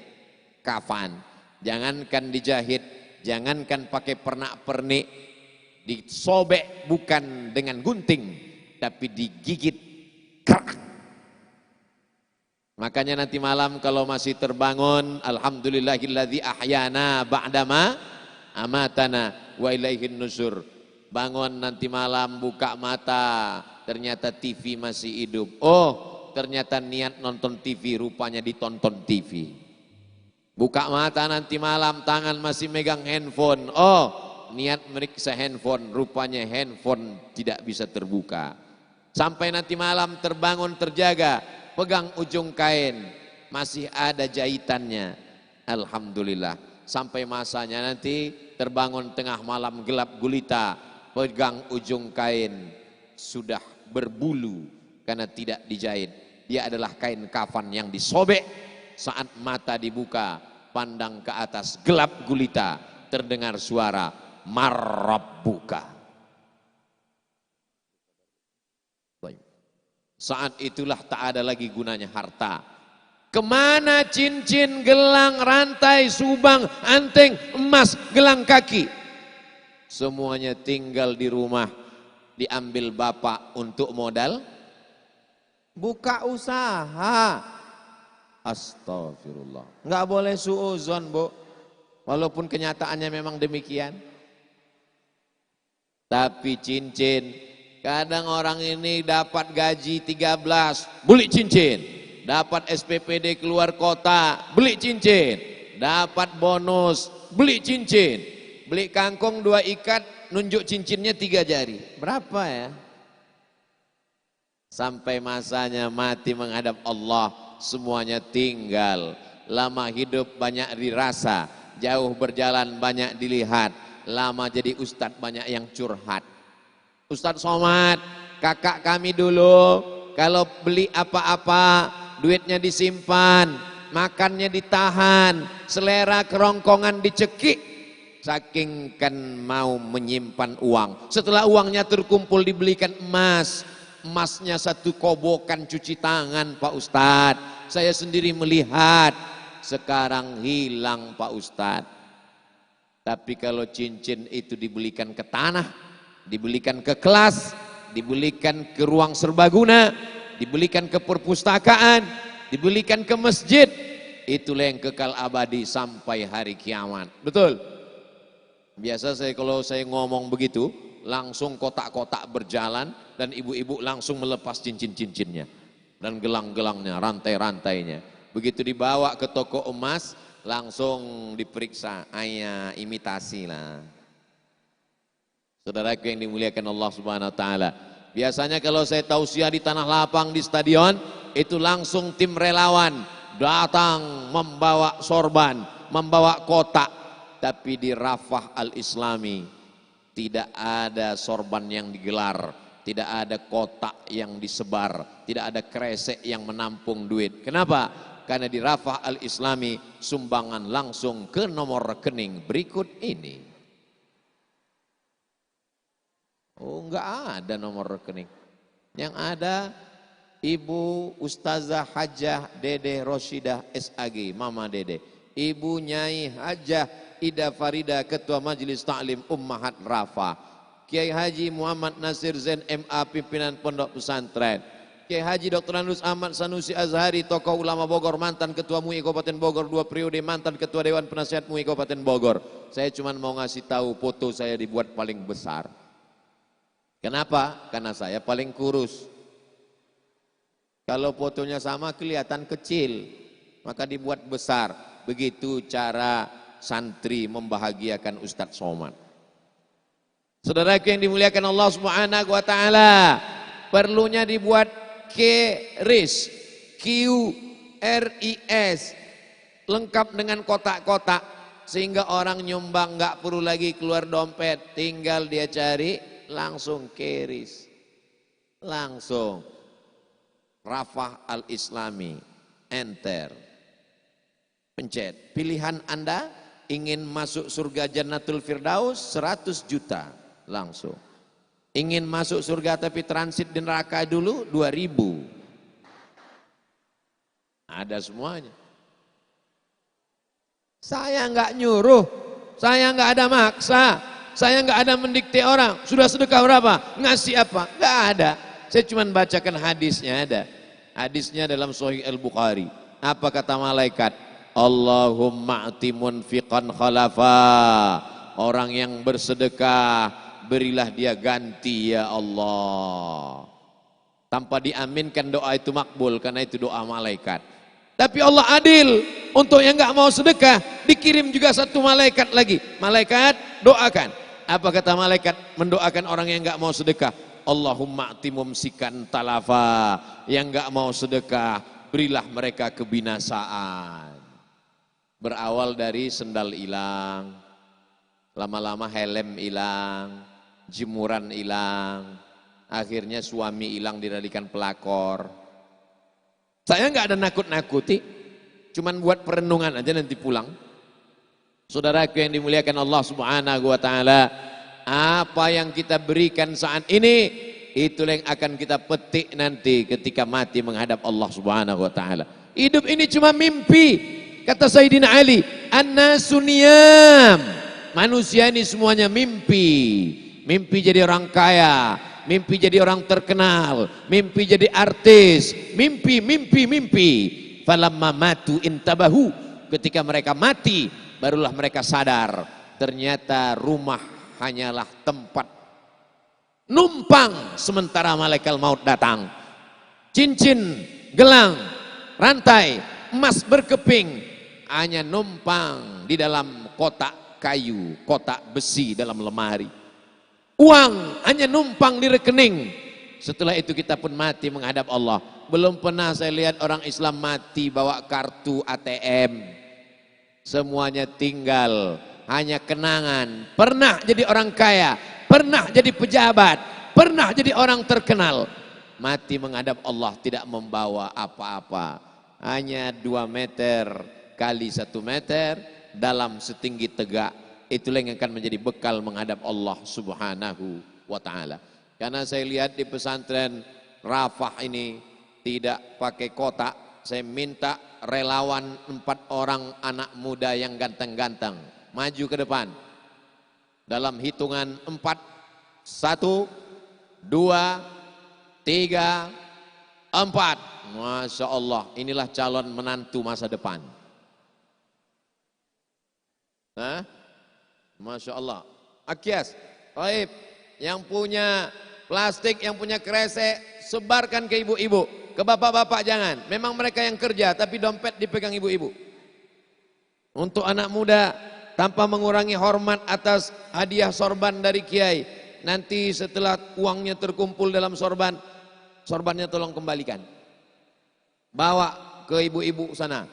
kafan. Jangankan dijahit, jangankan pakai pernak-pernik, disobek bukan dengan gunting, tapi digigit kerak. Makanya nanti malam kalau masih terbangun, alhamdulillahilladzi ahyana ba'dama amatana wa ilaihin nusur. Bangun nanti malam, buka mata, ternyata TV masih hidup. Oh, ternyata niat nonton TV, rupanya ditonton TV. Buka mata nanti malam, tangan masih megang handphone. Oh, niat meriksa handphone, rupanya handphone tidak bisa terbuka. Sampai nanti malam terbangun terjaga, pegang ujung kain, masih ada jahitannya. Alhamdulillah. Sampai masanya nanti terbangun tengah malam gelap gulita, pegang ujung kain, sudah berbulu karena tidak dijahit. Dia adalah kain kafan yang disobek. Saat mata dibuka, pandang ke atas gelap gulita, terdengar suara marrabbuka. Saat itulah tak ada lagi gunanya harta. Kemana cincin, gelang, rantai, subang, anting, emas, gelang kaki? Semuanya tinggal di rumah, diambil bapak untuk modal buka usaha. Astagfirullah. Enggak boleh suuzon, Bu. Walaupun kenyataannya memang demikian. Tapi cincin, kadang orang ini dapat gaji 13, beli cincin. Dapat SPPD keluar kota, beli cincin. Dapat bonus, beli cincin. Beli kangkung 2 ikat, nunjuk cincinnya 3 jari. Berapa ya? Sampai masanya mati menghadap Allah, semuanya tinggal. Lama hidup banyak dirasa, jauh berjalan banyak dilihat. Lama jadi ustadz banyak yang curhat. Ustadz Somad, kakak kami dulu kalau beli apa-apa duitnya disimpan, makannya ditahan, selera kerongkongan dicekik, saking kan mau menyimpan uang. Setelah uangnya terkumpul dibelikan emas, emasnya 1 kobokan cuci tangan Pak Ustadz. Saya sendiri melihat, sekarang hilang Pak Ustadz. Tapi kalau cincin itu dibelikan ke tanah, dibelikan ke kelas, dibelikan ke ruang serbaguna, dibelikan ke perpustakaan, dibelikan ke masjid, itulah yang kekal abadi sampai hari kiamat. Betul? Biasa kalau saya ngomong begitu, langsung kotak-kotak berjalan dan ibu-ibu langsung melepas cincin-cincinnya dan gelang-gelangnya, rantai-rantainya. Begitu dibawa ke toko emas, langsung diperiksa, ayah imitasi lah. Saudaraku yang dimuliakan Allah Subhanahu wa taala. Biasanya kalau saya tausiah di tanah lapang di stadion, itu langsung tim relawan datang membawa sorban, membawa kotak. Tapi di Rafah Al-Islami tidak ada sorban yang digelar, tidak ada kotak yang disebar, tidak ada kresek yang menampung duit. Kenapa? Karena di Rafah Al-Islami sumbangan langsung ke nomor rekening berikut ini. Oh, enggak ada nomor rekening. Yang ada Ibu Ustazah Hajah Dede Roshidah SAG, Mama Dede. Ibu Nyai Hajah Ida Farida, Ketua Majelis Ta'lim Ummahat Rafah. Kiai Haji Muhammad Nasir Zain MA, Pimpinan Pondok Pesantren. Kiai Haji Dr. Anus Ahmad Sanusi Azhari, Tokoh Ulama Bogor, mantan Ketua MUI Kabupaten Bogor 2 periode, mantan Ketua Dewan Penasihat MUI Kabupaten Bogor. Saya cuma mau ngasih tahu foto saya dibuat paling besar. Kenapa? Karena saya paling kurus. Kalau fotonya sama kelihatan kecil, maka dibuat besar. Begitu cara santri membahagiakan Ustadz Somad. Saudaraku yang dimuliakan Allah Subhanahu wa taala, perlunya dibuat QRIS, QRIS, lengkap dengan kotak-kotak, sehingga orang nyumbang nggak perlu lagi keluar dompet, tinggal dia cari langsung QRIS, langsung Rafah Al-Islami, enter, pencet, pilihan Anda ingin masuk surga Jannatul Firdaus 100 juta, langsung. Ingin masuk surga tapi transit di neraka dulu 2000. Ada semuanya. Saya nggak nyuruh, saya nggak ada maksa, saya nggak ada mendikte orang. Sudah sedekah berapa? Ngasih apa? Nggak ada. Saya cuma bacakan hadisnya ada. Hadisnya dalam Sahih Al-Bukhari. Apa kata malaikat? Allahumma ati munfiqan khalafa. Orang yang bersedekah, berilah dia ganti ya Allah. Tanpa diaminkan doa itu makbul, karena itu doa malaikat. Tapi Allah adil, untuk yang nggak mau sedekah dikirim juga satu malaikat lagi. Malaikat doakan. Apa kata malaikat mendoakan orang yang nggak mau sedekah? Allahumma ati mumsikan talafa. Yang nggak mau sedekah, berilah mereka kebinasaan. Berawal dari sendal hilang, lama-lama helm hilang, jemuran hilang, akhirnya suami hilang diradikan pelakor. Saya nggak ada nakut-nakuti, cuman buat perenungan aja nanti pulang. Saudaraku yang dimuliakan Allah Subhanahu wa taala, apa yang kita berikan saat ini, itulah yang akan kita petik nanti ketika mati menghadap Allah Subhanahu wa taala. Hidup ini cuma mimpi. Kata Sayyidina Ali, an-nasu niyam. Manusia ini semuanya mimpi. Mimpi jadi orang kaya, mimpi jadi orang terkenal, mimpi jadi artis, mimpi. Falamma matu intabahu. Ketika mereka mati, barulah mereka sadar. Ternyata rumah hanyalah tempat numpang sementara malaikat maut datang. Cincin, gelang, rantai, emas berkeping, hanya numpang di dalam kotak kayu, kotak besi dalam lemari. Uang hanya numpang di rekening. Setelah itu kita pun mati menghadap Allah. Belum pernah saya lihat orang Islam mati bawa kartu ATM. Semuanya tinggal, hanya kenangan. Pernah jadi orang kaya, pernah jadi pejabat, pernah jadi orang terkenal. Mati menghadap Allah tidak membawa apa-apa. Hanya 2 meter kali 1 meter dalam setinggi tegak. Itulah yang akan menjadi bekal menghadap Allah Subhanahu wa ta'ala. Karena saya lihat di pesantren Rafah ini tidak pakai kotak. Saya minta relawan 4 orang anak muda yang ganteng-ganteng maju ke depan. Dalam hitungan 4, 1, 2, 3, 4. Masya Allah, inilah calon menantu masa depan. Hah? Masya Allah. Akyas, baik. Yang punya plastik, yang punya kresek, sebarkan ke ibu-ibu. Ke bapak-bapak jangan. Memang mereka yang kerja, tapi dompet dipegang ibu-ibu. Untuk anak muda, tanpa mengurangi hormat atas hadiah sorban dari kiai. Nanti setelah uangnya terkumpul dalam sorban, sorbannya tolong kembalikan. Bawa ke ibu-ibu sana,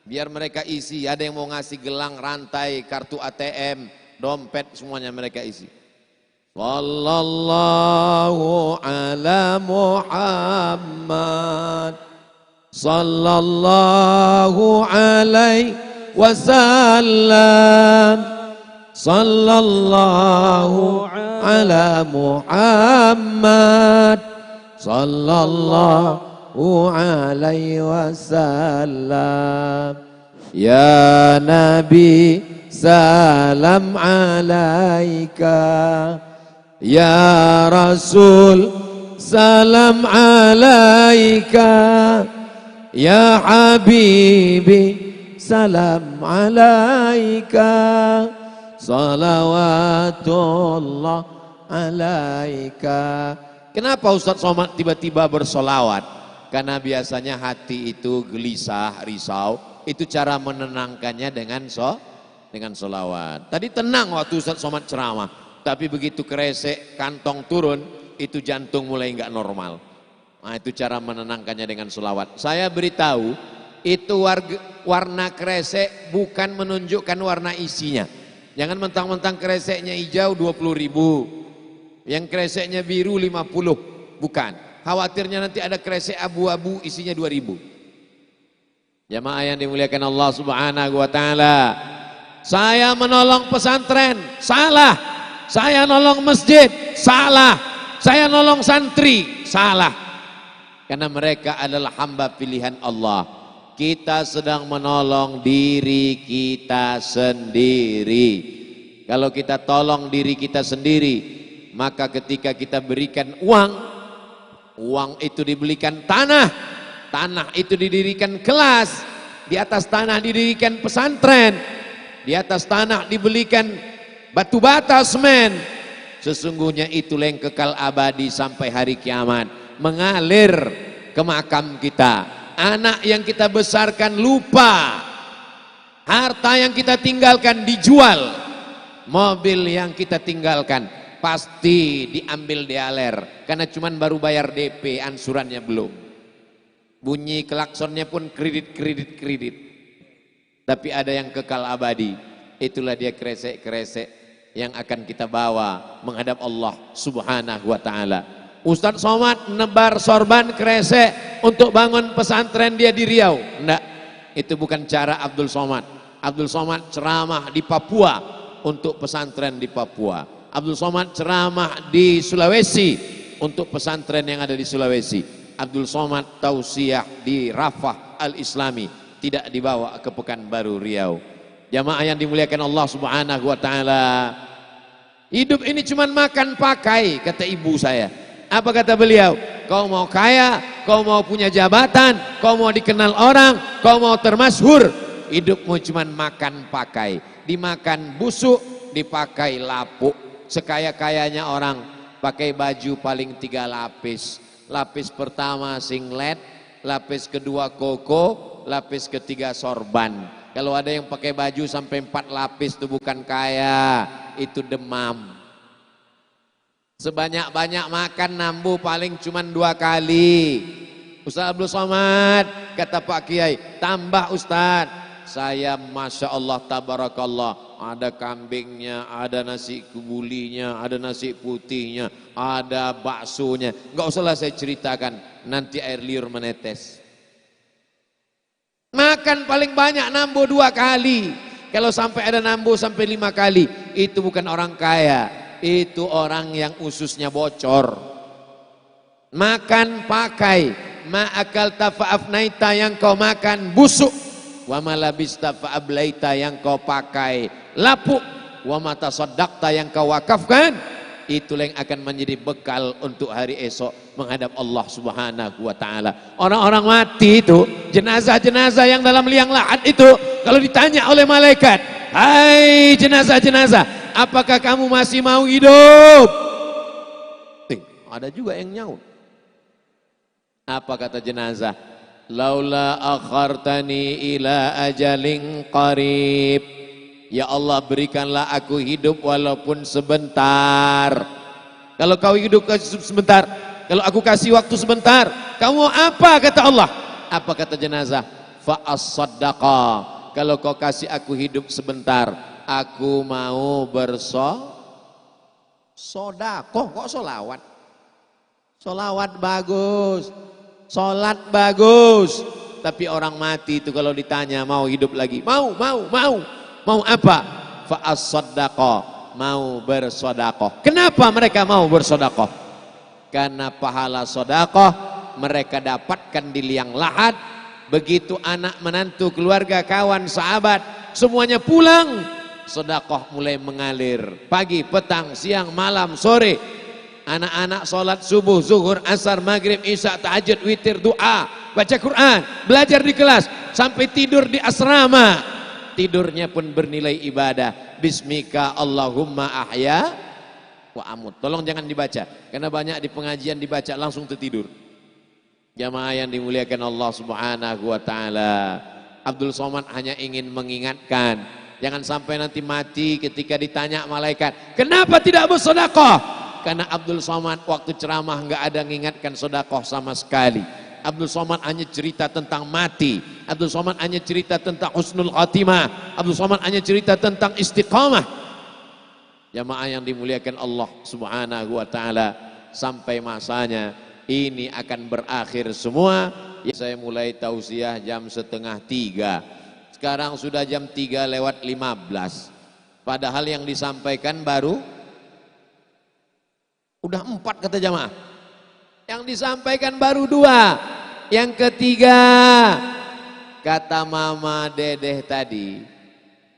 biar mereka isi. Ada yang mau ngasih gelang, rantai, kartu ATM, dompet, semuanya mereka isi. Sallallahu ala Muhammad, sallallahu alaihi wasallam, sallallahu ala Muhammad, sallallahu alaihi wasallam. Ya Nabi, salam alaika. Ya Rasul, salam alaika. Ya Habibi, salam alaika. Salawatullah alaika. Kenapa Ustadz Somad tiba-tiba bersolawat? Karena biasanya hati itu gelisah, risau. Itu cara menenangkannya dengan solawat. Tadi tenang waktu Ustadz Somad ceramah. Tapi begitu kresek, kantong turun, itu jantung mulai nggak normal. Nah, itu cara menenangkannya dengan selawat. Saya beritahu, itu warna kresek bukan menunjukkan warna isinya. Jangan mentang-mentang kreseknya hijau 20.000, yang kreseknya biru 50, bukan. Khawatirnya nanti ada kresek abu-abu isinya 2.000. Jamaah yang dimuliakan Allah Subhanahu wa taala. Saya menolong pesantren, salah. Saya nolong masjid, salah. Saya nolong santri, salah. Karena mereka adalah hamba pilihan Allah. Kita sedang menolong diri kita sendiri. Kalau kita tolong diri kita sendiri, maka ketika kita berikan uang, uang itu dibelikan tanah, tanah itu didirikan kelas, di atas tanah didirikan pesantren, di atas tanah dibelikan batu bata, semen. Sesungguhnya itulah yang kekal abadi sampai hari kiamat, mengalir ke makam kita. Anak yang kita besarkan lupa, harta yang kita tinggalkan dijual, mobil yang kita tinggalkan pasti diambil dialer, karena cuman baru bayar DP, ansurannya belum. Bunyi klaksonnya pun kredit. Tapi ada yang kekal abadi, itulah dia kresek-kresek yang akan kita bawa menghadap Allah Subhanahu wa taala. Ustadz Somad nebar sorban kresek untuk bangun pesantren dia di Riau. Enggak, itu bukan cara Abdul Somad. Abdul Somad ceramah di Papua untuk pesantren di Papua. Abdul Somad ceramah di Sulawesi untuk pesantren yang ada di Sulawesi. Abdul Somad tausiah di Rafah Al-Islami, tidak dibawa ke Pekanbaru Riau. Jamaah yang dimuliakan Allah Subhanahu wa taala. Hidup ini cuma makan pakai, kata ibu saya. Apa kata beliau? Kau mau kaya, kau mau punya jabatan, kau mau dikenal orang, kau mau termasyhur, hidupmu cuma makan pakai. Dimakan busuk, dipakai lapuk. Sekaya-kayanya orang pakai baju paling 3 lapis. Lapis pertama singlet, lapis kedua koko, lapis ketiga sorban. Kalau ada yang pakai baju sampai 4 lapis itu bukan kaya, itu demam. Sebanyak-banyak makan nambu paling cuma 2 kali. Ustaz Abdul Somad, kata Pak Kiai, tambah Ustaz. Saya Masya Allah tabarakallah, ada kambingnya, ada nasi kebulinya, ada nasi putihnya, ada baksonya. Enggak usahlah saya ceritakan, nanti air liur menetes. Makan paling banyak nambu 2 kali. Kalau sampai ada nambu sampai 5 kali, itu bukan orang kaya. Itu orang yang ususnya bocor. Makan pakai, ma'akal tafa'afnaita yang kau makan busuk, wa malabista fa'ablaita yang kau pakai lapuk, wa mata sodakta yang kau wakafkan, itulah yang akan menjadi bekal untuk hari esok menghadap Allah Subhanahu wa taala. Orang-orang mati itu, jenazah-jenazah yang dalam liang lahat itu, kalau ditanya oleh malaikat, hai jenazah-jenazah, apakah kamu masih mau hidup? Ada juga yang nyaut. Apa kata jenazah? Laula akhartani ila ajalin qarib. Ya Allah, berikanlah aku hidup walaupun sebentar. Kalau kau hidup sebentar, kalau aku kasih waktu sebentar, kamu apa kata Allah? Apa kata jenazah? Fa as-saddaqa. Kalau kau kasih aku hidup sebentar, aku mau bersodakoh. Kok solawat? Solawat bagus, solat bagus, tapi orang mati itu kalau ditanya mau hidup lagi, mau apa? Fa'as-sodakoh, mau bersodakoh. Kenapa mereka mau bersodakoh? Karena pahala sodakoh mereka dapatkan di liang lahat. Begitu anak menantu keluarga kawan sahabat semuanya pulang, sodakoh mulai mengalir. Pagi, petang, siang, malam, sore, anak-anak sholat subuh, zuhur, asar, maghrib, isya, tahajud, witir, doa, baca Quran, belajar di kelas, sampai tidur di asrama. Tidurnya pun bernilai ibadah. Bismika Allahumma ahya wa amut. Tolong jangan dibaca, karena banyak di pengajian dibaca langsung tertidur. Jamaah yang dimuliakan Allah Subhanahu wa taala. Abdul Somad hanya ingin mengingatkan, jangan sampai nanti mati ketika ditanya malaikat, kenapa tidak bersedekah? karena Abdul Somad waktu ceramah nggak ada mengingatkan sedekah sama sekali. Abdul Somad hanya cerita tentang mati. Abdul Somad hanya cerita tentang husnul khatimah. Abdul Somad hanya cerita tentang istiqamah. Jamaah yang dimuliakan Allah Subhanahu wa taala, sampai masanya ini akan berakhir semua. Saya mulai tausiah jam 2:30. Sekarang sudah jam 3:15. Padahal yang disampaikan baru udah 4 kata jamaah. Yang disampaikan baru 2. Yang ketiga, kata Mama Dedeh tadi,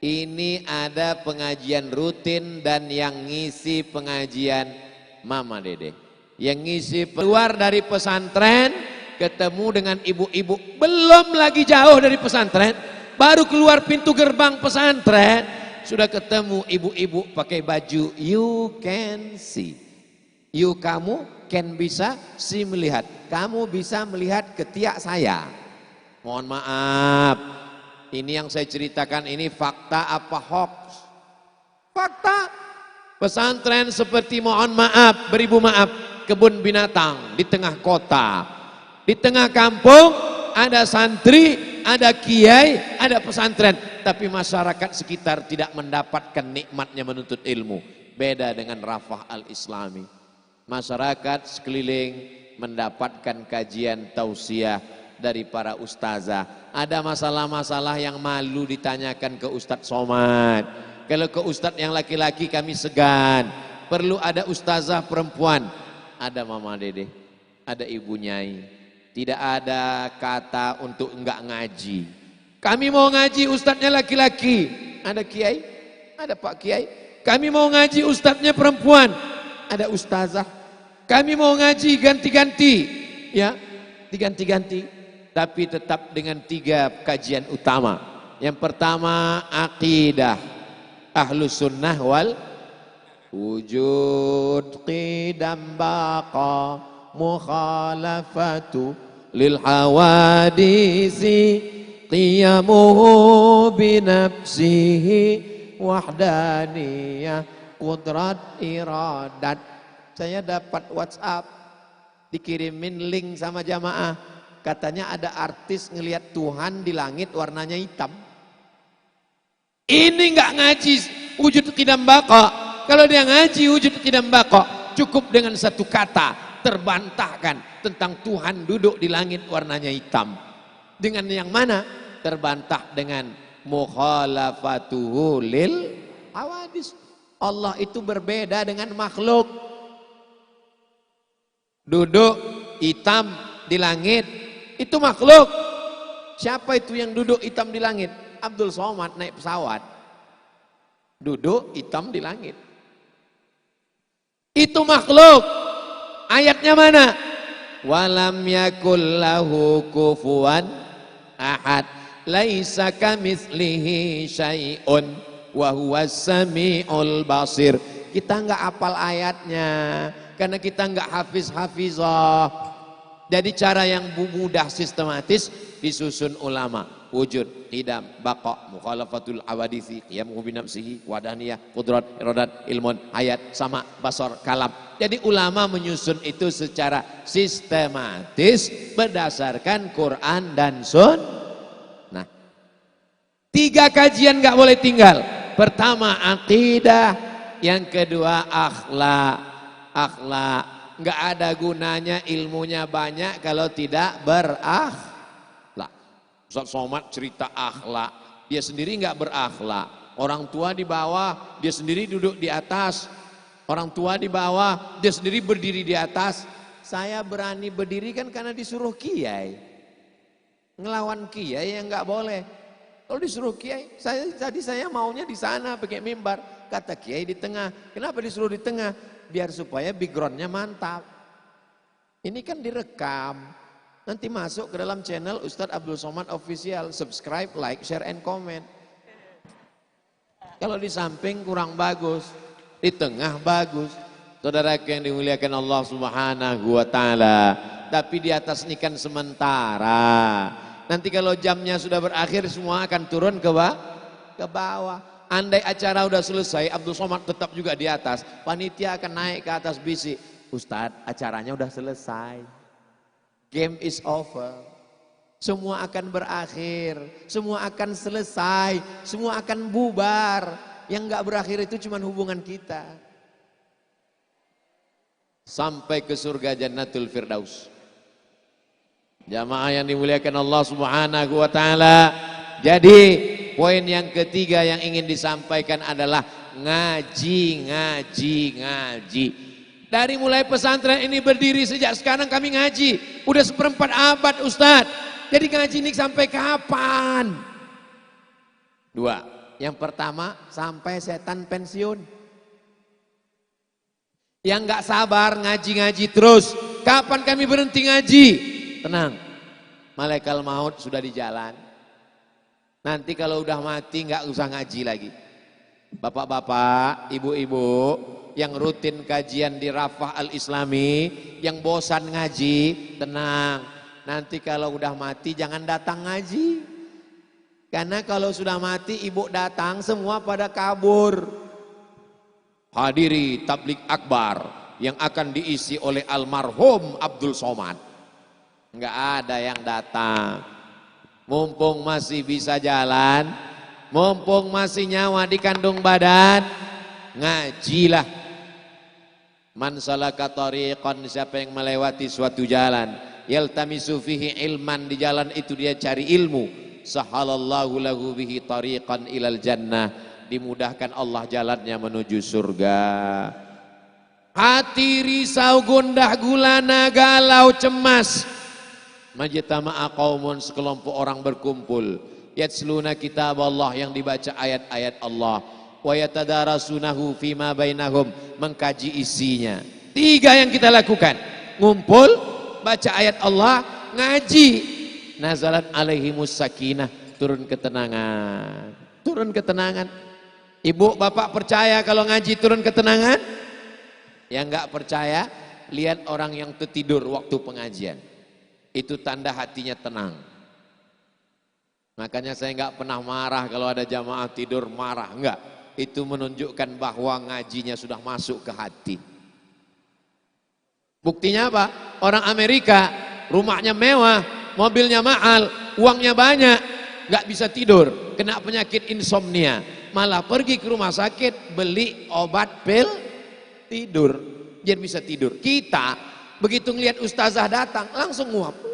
ini ada pengajian rutin dan yang ngisi pengajian Mama Dedeh. Yang ngisi keluar dari pesantren, ketemu dengan ibu-ibu, belum lagi jauh dari pesantren, baru keluar pintu gerbang pesantren, sudah ketemu ibu-ibu pakai baju you can see. You kamu can bisa si melihat. Kamu bisa melihat ketiak saya. Mohon maaf. Ini yang saya ceritakan ini fakta apa hoax? Fakta. Pesantren seperti mohon maaf, beribu maaf, kebun binatang di tengah kota. Di tengah kampung ada santri, ada kiai, ada pesantren. Tapi masyarakat sekitar tidak mendapatkan nikmatnya menuntut ilmu. Beda dengan Rafah Al-Islami. Masyarakat sekeliling mendapatkan kajian tausiah dari para ustazah. Ada masalah-masalah yang malu ditanyakan ke Ustadz Somad. Kalau ke Ustadz yang laki-laki kami segan. Perlu ada ustazah perempuan. Ada Mama Dede, ada Ibu Nyai. Tidak ada kata untuk enggak ngaji. Kami mau ngaji ustadznya laki-laki. Ada kiai, ada Pak Kiai. Kami mau ngaji ustadznya perempuan. Ada ustazah. Kami mau ngaji ganti-ganti, ya, diganti-ganti, tapi tetap dengan 3 kajian utama. Yang pertama akidah Ahlus Sunnah wal wujud qidam baqa mukhalafatu lil hawadisi qiyamuhu binafsihi wahdaniyah qudrat iradat. Saya dapat WhatsApp, dikirimin link sama jamaah. Katanya ada artis ngelihat Tuhan di langit warnanya hitam. Ini nggak ngaji wujud qidam baqa. Kalau dia ngaji wujud qidam baqa, cukup dengan satu kata, terbantahkan tentang Tuhan duduk di langit warnanya hitam. Dengan yang mana? Terbantah dengan mukhalafatuhu lil hawadis. Allah itu berbeda dengan makhluk. Duduk hitam di langit itu makhluk. Siapa itu yang duduk hitam di langit? Abdul Somad naik pesawat, duduk hitam di langit. Itu makhluk. Ayatnya mana? Walam yakul lahu kufuwan ahad, laisa kamitslihi syai'un wa huwas samiul basir. Kita enggak hafal ayatnya karena kita enggak hafizah. Jadi cara yang mudah sistematis disusun ulama. Wujud, qidam, baqa, mukhalafatul awadisi, qiyamuhu binafsihi, wadaniyah, qudrat, iradat, ilmun, hayat, sama, basar, kalam. Jadi ulama menyusun itu secara sistematis berdasarkan Quran dan Sunnah. 3 kajian enggak boleh tinggal. Pertama akidah, yang kedua akhlak. Nggak ada gunanya ilmunya banyak kalau tidak berakhlak. Ustadz Somad cerita akhlak, dia sendiri nggak berakhlak. Orang tua di bawah, dia sendiri duduk di atas. Orang tua di bawah, dia sendiri berdiri di atas. Saya berani berdiri kan karena disuruh kiai. Ngelawan kiai yang nggak boleh. Kalau disuruh kiai, saya maunya di sana pakai mimbar. Kata kiai di tengah. Kenapa disuruh di tengah? Biar supaya backgroundnya mantap. Ini kan direkam. Nanti masuk ke dalam channel Ustadz Abdul Somad Official. Subscribe, like, share, and comment. Kalau di samping kurang bagus, di tengah bagus. Saudara yang dimuliakan Allah Subhanahu wa ta'ala. Tapi di atas ini kan sementara. Nanti kalau jamnya sudah berakhir semua akan turun ke bawah. Andai acara udah selesai, Abdul Somad tetap juga di atas, panitia akan naik ke atas bisik, Ustadz acaranya udah selesai, game is over, semua akan berakhir, semua akan selesai, semua akan bubar, yang gak berakhir itu cuma hubungan kita. Sampai ke surga Jannatul Firdaus. Jamaah yang dimuliakan Allah Subhanahu wa Ta'ala. Jadi poin yang ketiga yang ingin disampaikan adalah ngaji. Dari mulai pesantren ini berdiri sejak sekarang kami ngaji. Udah 1/4 abad Ustadz. Jadi ngaji ini sampai kapan? 2. Yang pertama sampai setan pensiun. Yang gak sabar ngaji terus. Kapan kami berhenti ngaji? Tenang. Malaikat maut sudah di jalan. Nanti kalau udah mati nggak usah ngaji lagi. Bapak-bapak, ibu-ibu yang rutin kajian di Rafah Al-Islami, yang bosan ngaji, tenang. Nanti kalau udah mati jangan datang ngaji. Karena kalau sudah mati ibu datang semua pada kabur. Hadiri tablik akbar yang akan diisi oleh almarhum Abdul Somad. Nggak ada yang datang. Mumpung masih bisa jalan, mumpung masih nyawa di kandung badan, ngajilah. Man salaka tariqan, siapa yang melewati suatu jalan, yaltamisu fihi ilman, di jalan itu dia cari ilmu, sahalallahu lahu bihi tariqan ilal jannah, dimudahkan Allah jalannya menuju surga. Hati risau, gundah gulana, galau, cemas. Majtama'a qaumun, sekelompok orang berkumpul, yatsluna kitab Allah, yang dibaca ayat-ayat Allah, wa yatadarasunahu fima bainahum, mengkaji isinya. 3 yang kita lakukan, ngumpul, baca ayat Allah, ngaji. Nazalat alaihimus sakinah, turun ketenangan. Turun ketenangan. Ibu bapak percaya kalau ngaji turun ketenangan? Yang enggak percaya, lihat orang yang tertidur waktu pengajian. Itu tanda hatinya tenang. Makanya saya enggak pernah marah kalau ada jamaah tidur, marah, enggak. Itu menunjukkan bahwa ngajinya sudah masuk ke hati. Buktinya apa? Orang Amerika, rumahnya mewah, mobilnya mahal, uangnya banyak, enggak bisa tidur, kena penyakit insomnia, malah pergi ke rumah sakit beli obat pil tidur, biar bisa tidur. Kita begitu ngelihat ustazah datang langsung nguap.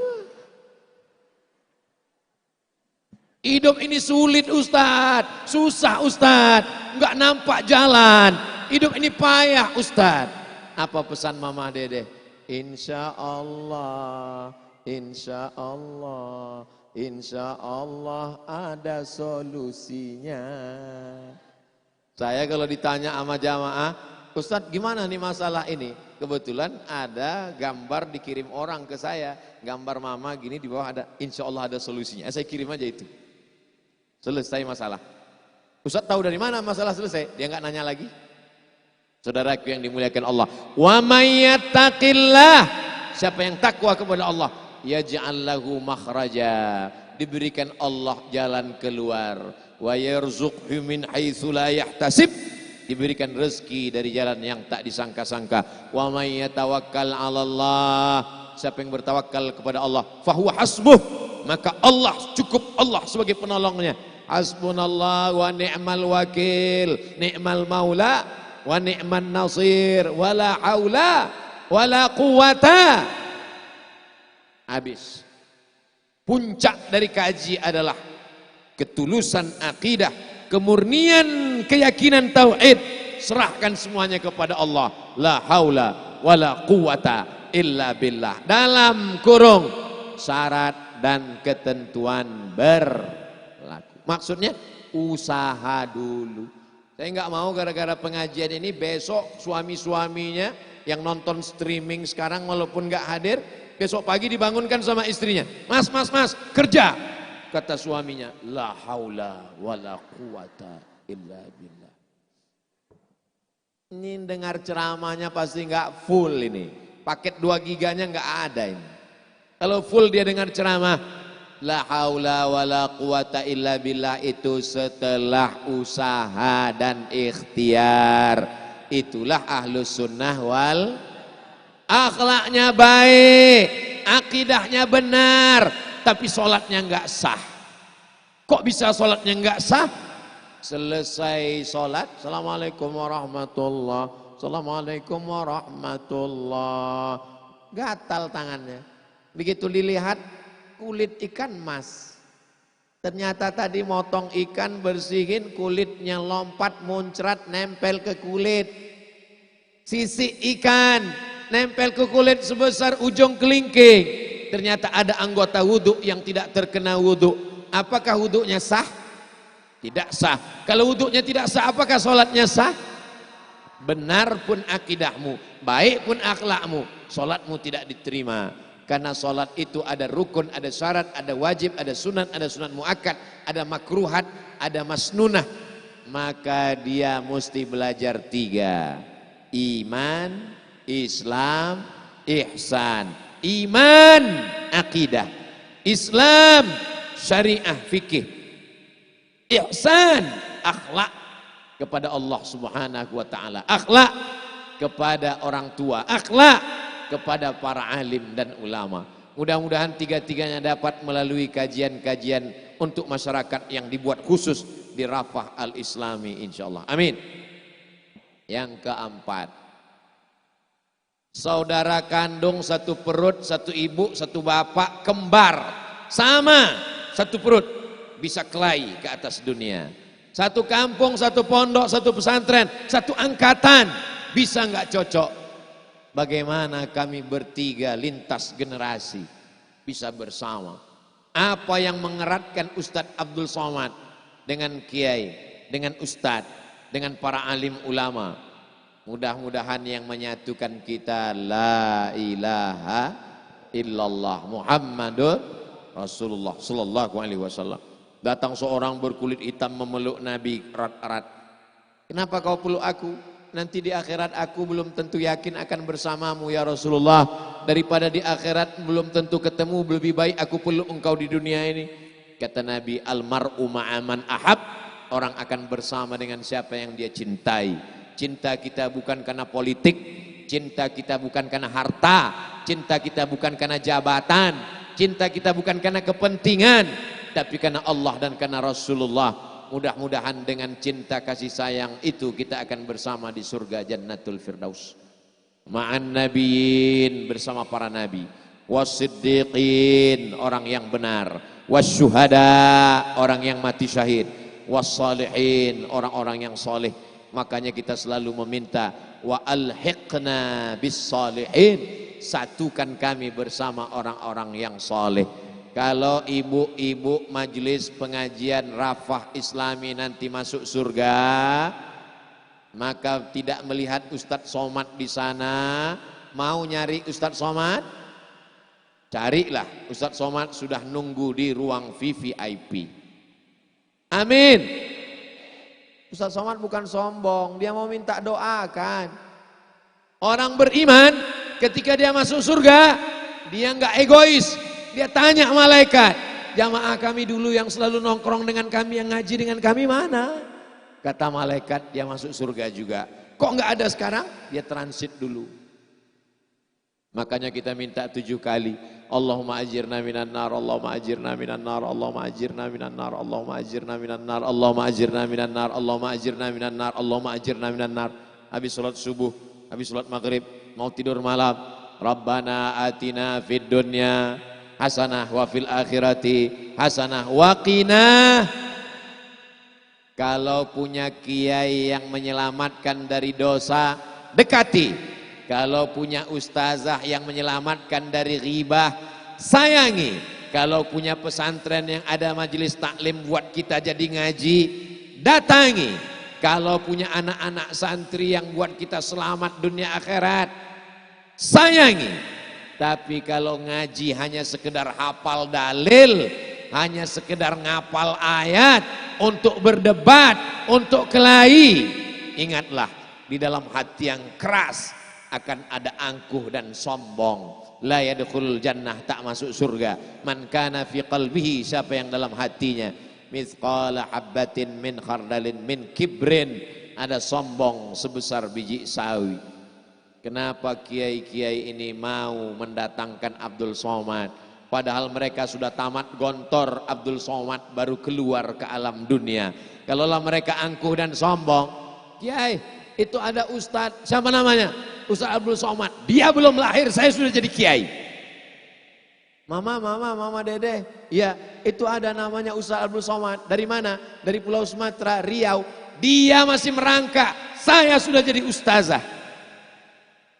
Hidup ini sulit Ustadz, susah Ustadz, nggak nampak jalan. Hidup ini payah Ustadz. Apa pesan Mama Dede? Insya Allah, insya Allah, insya Allah ada solusinya. Saya kalau ditanya sama jamaah, Ustadz gimana nih masalah ini? Kebetulan ada gambar dikirim orang ke saya, gambar mama gini, di bawah ada insya Allah ada solusinya. Saya kirim aja itu. Selesai masalah. Ustadz tahu dari mana masalah selesai? Dia nggak nanya lagi. Saudaraku yang dimuliakan Allah, wa may yattaqillah, siapa yang takwa kepada Allah, yaj'al lahu makhraja, diberikan Allah jalan keluar, wa yarzuqhu min haitsu la yahtasib, diberikan rezeki dari jalan yang tak disangka-sangka. Wa may yatawakkal 'alallah, siapa yang bertawakal kepada Allah, fahuwa hasbuh, maka Allah cukup, Allah sebagai penolongnya. Hasbunallah wa ni'mal wakil, ni'mal maula wa ni'man nasir, wala haula wala quwata. Habis. Puncak dari kaji adalah ketulusan akidah, kemurnian keyakinan tauhid, serahkan semuanya kepada Allah. La haula wala quwata illa billah. Dalam kurung syarat dan ketentuan berlaku. Maksudnya usaha dulu. Saya nggak mau gara-gara pengajian ini besok suami-suaminya yang nonton streaming sekarang walaupun nggak hadir, besok pagi dibangunkan sama istrinya, mas kerja. Kata suaminya, la haula wala quwata illa billah. Ini dengar ceramahnya pasti nggak full ini, paket 2 giganya nggak ada ini. Kalau full dia dengar ceramah, La haula wala quwata illa billah itu setelah usaha dan ikhtiar. Itulah ahlus sunnah wal akhlaknya baik, akidahnya benar, tapi sholatnya nggak sah. Kok bisa sholatnya nggak sah? Selesai sholat, assalamualaikum warahmatullah, assalamualaikum warahmatullah, gatal tangannya. Begitu dilihat kulit ikan emas. Ternyata tadi motong ikan, bersihin, kulitnya lompat, muncrat, nempel ke kulit. Sisik ikan, nempel ke kulit sebesar ujung kelingking. Ternyata ada anggota wudhu yang tidak terkena wudhu. Apakah wudhunya sah? Tidak sah. Kalau wudhunya tidak sah, apakah sholatnya sah? Benar pun akidahmu, baik pun akhlakmu, sholatmu tidak diterima. Karena sholat itu ada rukun, ada syarat, ada wajib, ada sunat muakkad, ada makruhat, ada masnunah. Maka dia mesti belajar 3. Iman, Islam, ihsan. Iman, akidah. Islam, syariah, fikih. Ihsan, akhlak kepada Allah Subhanahu wa taala. Akhlak kepada orang tua, akhlak kepada para alim dan ulama. Mudah-mudahan 3-tiganya dapat melalui kajian-kajian untuk masyarakat yang dibuat khusus di Rafah Al-Islami insyaallah. Amin. Yang keempat, saudara kandung satu perut, satu ibu, satu bapak, kembar, sama, satu perut, bisa kelahi ke atas dunia. Satu kampung, satu pondok, satu pesantren, satu angkatan, bisa nggak cocok? Bagaimana kami bertiga lintas generasi bisa bersama? Apa yang mengeratkan Ustadz Abdul Somad dengan Kiai, dengan Ustadz, dengan para alim ulama? Mudah-mudahan yang menyatukan kita la ilaha illallah Muhammadur Rasulullah sallallahu alaihi wasallam. Datang seorang berkulit hitam memeluk Nabi erat-erat. Kenapa kau peluk aku? Nanti di akhirat aku belum tentu yakin akan bersamamu ya Rasulullah. Daripada di akhirat belum tentu ketemu, lebih baik aku peluk engkau di dunia ini. Kata Nabi, almar'u ma'aman ahab. Orang akan bersama dengan siapa yang dia cintai. Cinta kita bukan karena politik, cinta kita bukan karena harta, cinta kita bukan karena jabatan, cinta kita bukan karena kepentingan, tapi karena Allah dan karena Rasulullah. Mudah-mudahan dengan cinta kasih sayang itu kita akan bersama di surga Jannatul Firdaus. Ma'an nabiyyin, bersama para nabi, wasiddiqin, orang yang benar, wasyuhada, orang yang mati syahid, wassalihin, orang-orang yang soleh. Makanya kita selalu meminta wa alhiqna bis salihin, satukan kami bersama orang-orang yang soleh. Kalau ibu-ibu majelis pengajian Rafah Islami nanti masuk surga, maka tidak melihat Ustadz Somad di sana, mau nyari Ustadz Somad, carilah Ustadz Somad sudah nunggu di ruang VVIP. Amin. Ustadz Somad bukan sombong, dia mau minta doa kan. Orang beriman ketika dia masuk surga, dia nggak egois. Dia tanya malaikat, jamaah kami dulu yang selalu nongkrong dengan kami, yang ngaji dengan kami mana? Kata malaikat, dia masuk surga juga. Kok nggak ada sekarang? Dia transit dulu. Makanya kita minta 7 kali. Allahumma ajirna minan nar, Allahumma ajirna minan nar, Allahumma ajirna minan nar, Allahumma ajirna minan nar, Allahumma ajirna minan nar, Allahumma ajirna minan nar, Allahumma ajirna minan nar. Habis sholat subuh, habis sholat maghrib, mau tidur malam. Rabbana atina fid dunya hasanah wa fil akhirati hasanah wa qina. Kalau punya kiai yang menyelamatkan dari dosa, dekati. Kalau punya ustazah yang menyelamatkan dari ghibah, sayangi. Kalau punya pesantren yang ada majelis taklim buat kita jadi ngaji, datangi. Kalau punya anak-anak santri yang buat kita selamat dunia akhirat, sayangi. Tapi kalau ngaji hanya sekedar hafal dalil, hanya sekedar ngapal ayat, untuk berdebat, untuk kelahi, ingatlah di dalam hati yang keras akan ada angkuh dan sombong. la yadkhulul jannah, tak masuk surga. Man kana fi qalbihi, siapa yang dalam hatinya mithqala habbatin min khardalin min kibrin, ada sombong sebesar biji sawi. Kenapa kiai-kiai ini mau mendatangkan Abdul Somad? Padahal mereka sudah tamat gontor, Abdul Somad baru keluar ke alam dunia. Kalaulah mereka angkuh dan sombong, kiai itu ada Ustadz, siapa namanya? Ustadz Abdul Somad, dia belum lahir saya sudah jadi kiai. Mama dede, ya itu ada namanya Ustadz Abdul Somad. Dari mana? Dari Pulau Sumatera, Riau. Dia masih merangkak, saya sudah jadi ustazah.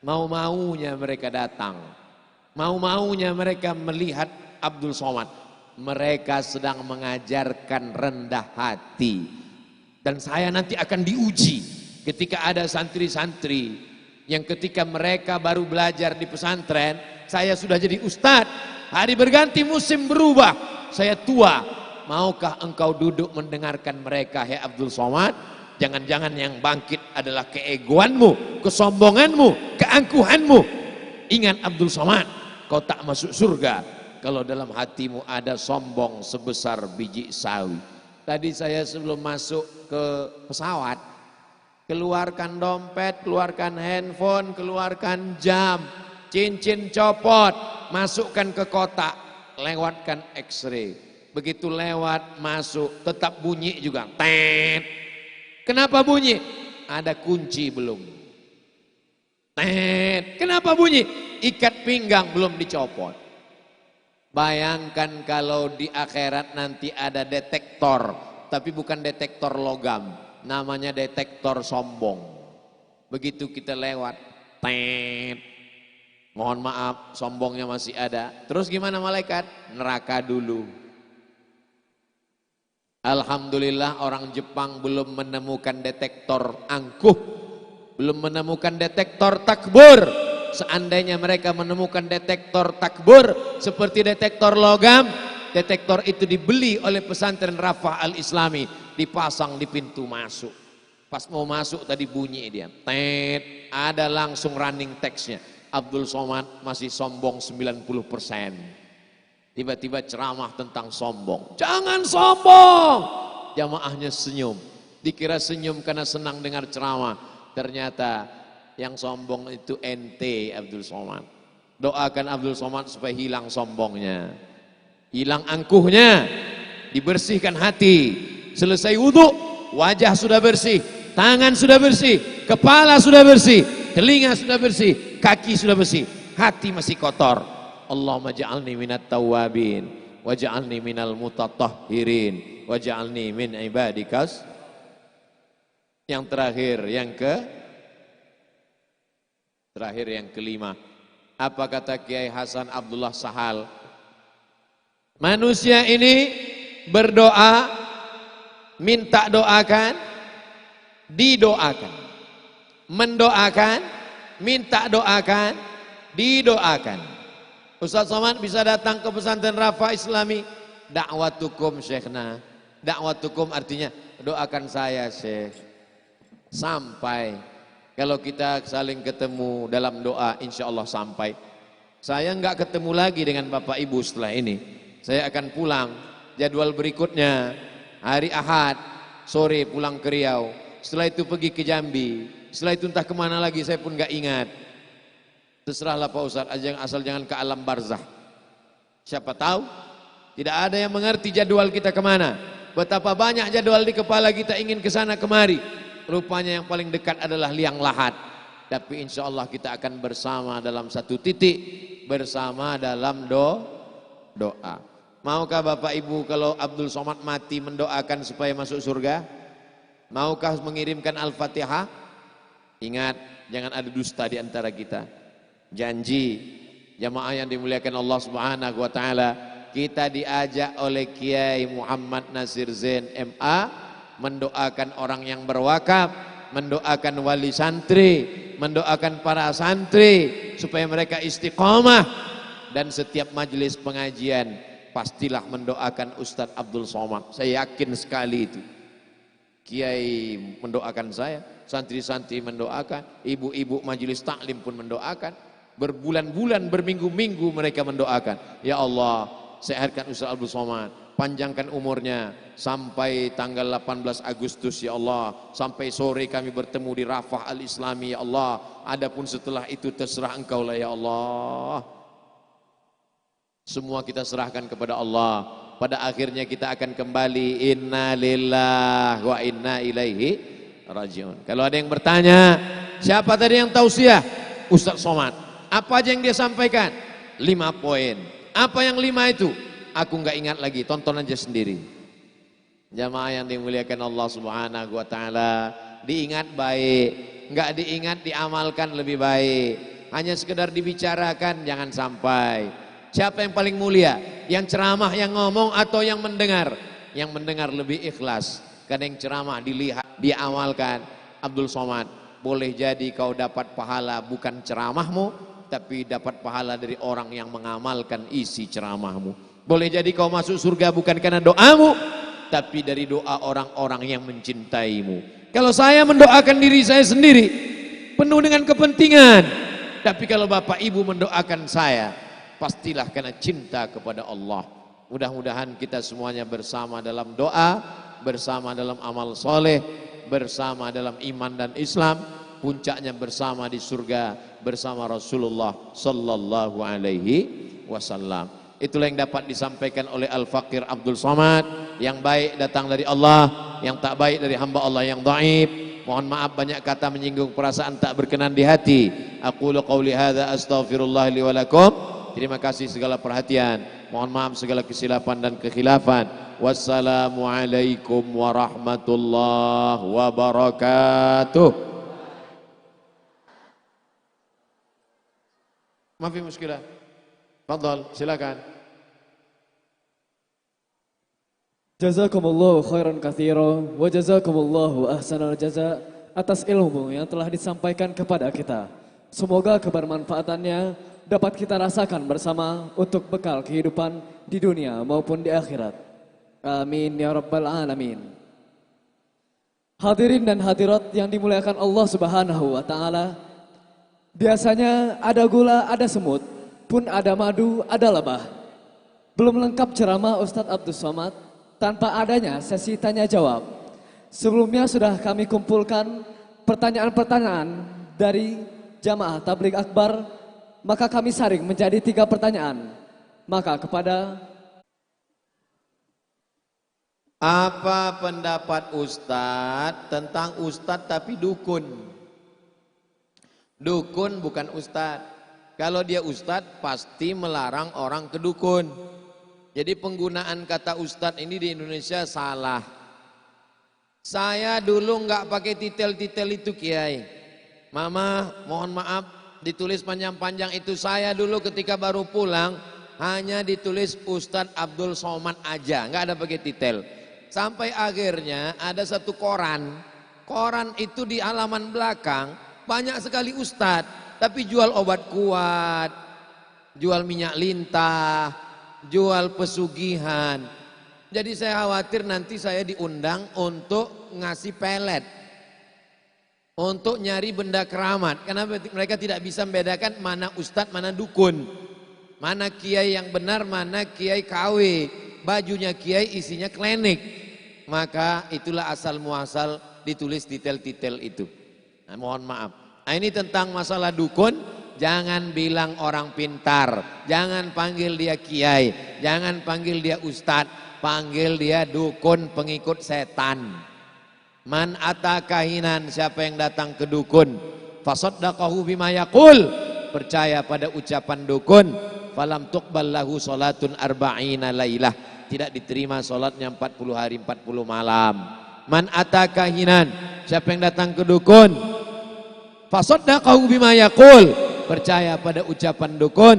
Mau-maunya mereka datang, mau-maunya mereka melihat Abdul Somad. Mereka sedang mengajarkan rendah hati. Dan saya nanti akan diuji ketika ada santri-santri yang ketika mereka baru belajar di pesantren, saya sudah jadi ustadz. Hari berganti musim berubah, saya tua. Maukah engkau duduk mendengarkan mereka, hai Abdul Somad? Jangan-jangan yang bangkit adalah keegoanmu, kesombonganmu, keangkuhanmu. Ingat Abdul Somad, kau tak masuk surga kalau dalam hatimu ada sombong sebesar biji sawi. Tadi saya sebelum masuk ke pesawat, keluarkan dompet, keluarkan handphone, keluarkan jam, cincin copot, masukkan ke kotak, lewatkan X-ray. Begitu lewat, masuk, tetap bunyi juga. Tet. Kenapa bunyi? Ada kunci belum. Tet. Kenapa bunyi? Ikat pinggang belum dicopot. Bayangkan kalau di akhirat nanti ada detektor, tapi bukan detektor logam, namanya detektor sombong. Begitu kita lewat, tet. Mohon maaf, sombongnya masih ada. Terus gimana malaikat? Neraka dulu. Alhamdulillah orang Jepang belum menemukan detektor angkuh, belum menemukan detektor takbur. Seandainya mereka menemukan detektor takbur seperti detektor logam, detektor itu dibeli oleh pesantren Rafah Al-Islami, dipasang di pintu masuk. Pas mau masuk tadi bunyi dia, tet, ada langsung running text-nya. Abdul Somad masih sombong 90%. Tiba-tiba ceramah tentang sombong. Jangan sombong. Jamaahnya senyum. Dikira senyum karena senang dengar ceramah. Ternyata yang sombong itu ente Abdul Somad. Doakan Abdul Somad supaya hilang sombongnya. Hilang angkuhnya. Dibersihkan hati. Selesai wudhu, wajah sudah bersih. Tangan sudah bersih. Kepala sudah bersih. Telinga sudah bersih. Kaki sudah bersih. Hati masih kotor. Allahumma ja'alni minat tawabin waj'alni minal mutatahhirin waj'alni min ibadikas. Yang terakhir, yang kelima. Apa kata Kiai Hasan Abdullah Sahal? Manusia ini berdoa, minta doakan, didoakan. Mendoakan, minta doakan, didoakan. Ustaz Somad bisa datang ke pesantren Rafah Islami. Da'watukum syekhna. Da'watukum artinya doakan saya syekh. Sampai. Kalau kita saling ketemu dalam doa insya Allah sampai. Saya enggak ketemu lagi dengan Bapak Ibu setelah ini. Saya akan pulang. Jadwal berikutnya hari Ahad sore pulang ke Riau. Setelah itu pergi ke Jambi. Setelah itu entah kemana lagi saya pun enggak ingat. Terserahlah Pak Ustaz, asal jangan ke alam barzah. Siapa tahu, tidak ada yang mengerti jadwal kita kemana. Betapa banyak jadwal di kepala kita ingin ke sana kemari. Rupanya yang paling dekat adalah liang lahat. Tapi insya Allah kita akan bersama dalam satu titik. Bersama dalam doa. Maukah Bapak Ibu kalau Abdul Somad mati mendoakan supaya masuk surga? Maukah mengirimkan Al-Fatihah? Ingat, jangan ada dusta di antara kita. Janji jamaah yang dimuliakan Allah Subhanahu wa taala, kita diajak oleh Kiai Muhammad Nasir Zain MA mendoakan orang yang berwakaf, mendoakan wali santri, mendoakan para santri supaya mereka istiqomah, dan setiap majelis pengajian pastilah mendoakan Ustadz Abdul Somad. Saya yakin sekali itu. Kiai mendoakan saya, santri-santri mendoakan, ibu-ibu majelis taklim pun mendoakan. Berbulan-bulan, berminggu-minggu mereka mendoakan. Ya Allah, sehatkan Ustaz Abdul Somad, panjangkan umurnya sampai tanggal 18 Agustus ya Allah, sampai sore kami bertemu di Rafah Al-Islami ya Allah. Adapun setelah itu terserah Engkau lah ya Allah. Semua kita serahkan kepada Allah. Pada akhirnya kita akan kembali inna lillahi wa inna ilaihi rajiun. Kalau ada yang bertanya, siapa tadi yang tausiah? Ustaz Somad. Apa aja yang dia sampaikan? 5 poin. Apa yang 5 itu? Aku nggak ingat lagi, tonton aja sendiri. Jamaah yang dimuliakan Allah Subhanahu wa taala, diingat baik, nggak diingat diamalkan lebih baik. Hanya sekedar dibicarakan jangan sampai. Siapa yang paling mulia? Yang ceramah, yang ngomong atau yang mendengar? Yang mendengar lebih ikhlas. Karena yang ceramah dilihat, diamalkan. Abdul Somad, boleh jadi kau dapat pahala bukan ceramahmu, tapi dapat pahala dari orang yang mengamalkan isi ceramahmu. Boleh jadi kau masuk surga bukan karena doamu, tapi dari doa orang-orang yang mencintaimu. Kalau saya mendoakan diri saya sendiri, penuh dengan kepentingan. Tapi kalau Bapak Ibu mendoakan saya, pastilah karena cinta kepada Allah. Mudah-mudahan kita semuanya bersama dalam doa, bersama dalam amal soleh, bersama dalam iman dan Islam, puncaknya bersama di surga bersama Rasulullah sallallahu alaihi wasallam. Itulah yang dapat disampaikan oleh Al-Faqir Abdul Somad. Yang baik datang dari Allah, yang tak baik dari hamba Allah yang dhaif. Mohon maaf banyak kata menyinggung perasaan tak berkenan di hati. Aqulu qauli hadza astaghfirullah li wa lakum. Terima kasih segala perhatian. Mohon maaf segala kesilapan dan kekhilafan. Wassalamualaikum warahmatullahi wabarakatuh. Maaf muskilah. Fadhal, silakan. Jazakumullahu khairan katsira wa jazakumullahu ahsanal jaza atas ilmu yang telah disampaikan kepada kita. Semoga kebermanfaatannya dapat kita rasakan bersama untuk bekal kehidupan di dunia maupun di akhirat. Amin ya rabbal alamin. Hadirin dan hadirat yang dimuliakan Allah Subhanahu wa taala. Biasanya ada gula, ada semut, pun ada madu, ada lebah. Belum lengkap ceramah Ustadz Abdul Somad tanpa adanya sesi tanya jawab. Sebelumnya sudah kami kumpulkan pertanyaan-pertanyaan dari jamaah tabligh akbar, maka kami saring menjadi 3 pertanyaan. Maka kepada apa pendapat Ustadz tentang Ustadz tapi dukun? Dukun bukan Ustadz. Kalau dia Ustadz pasti melarang orang ke dukun. Jadi penggunaan kata Ustadz ini di Indonesia salah. Saya dulu nggak pakai titel-titel itu Kiai. Mama mohon maaf ditulis panjang-panjang itu. Saya dulu ketika baru pulang hanya ditulis Ustadz Abdul Somad aja, nggak ada pakai titel. Sampai akhirnya ada satu koran. Koran itu di halaman belakang banyak sekali Ustadz, tapi jual obat kuat, jual minyak lintah, jual pesugihan. Jadi saya khawatir nanti saya diundang untuk ngasih pelet, untuk nyari benda keramat. Karena mereka tidak bisa membedakan mana Ustadz, mana dukun, mana kiai yang benar, mana kiai KW. Bajunya kiai isinya klinik. Maka itulah asal muasal ditulis titel-titel itu. Nah, mohon maaf. Nah, ini tentang masalah dukun. Jangan bilang orang pintar. Jangan panggil dia kiai. Jangan panggil dia ustadz. Panggil dia dukun pengikut setan. Man ata kahinan, siapa yang datang ke dukun. Fasaddaqahu bima yaqul. Percaya pada ucapan dukun. Falam tuqbal lahu salatun arba'ina lailah. Tidak diterima salatnya 40 hari 40 malam. Man ata kahinan, siapa yang datang ke dukun, fasaddaqahu bima yaqul, percaya pada ucapan dukun,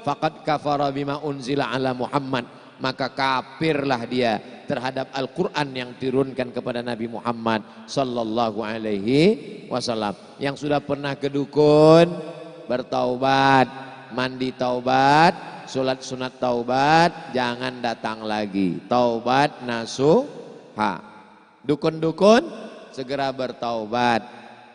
faqad kafara bima unzila ala Muhammad, maka kafirlah dia terhadap Al-Qur'an yang diturunkan kepada Nabi Muhammad sallallahu alaihi wasallam. Yang sudah pernah ke dukun, bertaubat, mandi taubat, salat sunat taubat, jangan datang lagi. Taubat nasuha. Dukun-dukun segera bertaubat,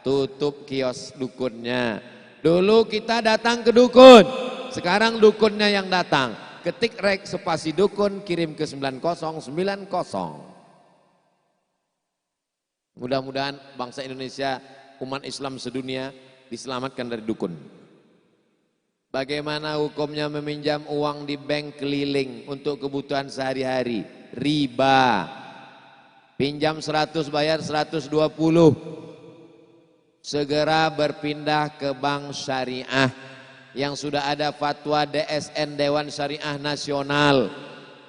tutup kios dukunnya, Dulu kita datang ke dukun, sekarang dukunnya yang datang. Ketik rek spasi dukun, kirim ke 9090. Mudah-mudahan bangsa Indonesia, umat Islam sedunia diselamatkan dari dukun. Bagaimana hukumnya meminjam uang di bank keliling untuk kebutuhan sehari-hari? Riba. Pinjam 100 bayar 120. Segera berpindah ke bank syariah yang sudah ada fatwa DSN Dewan Syariah Nasional.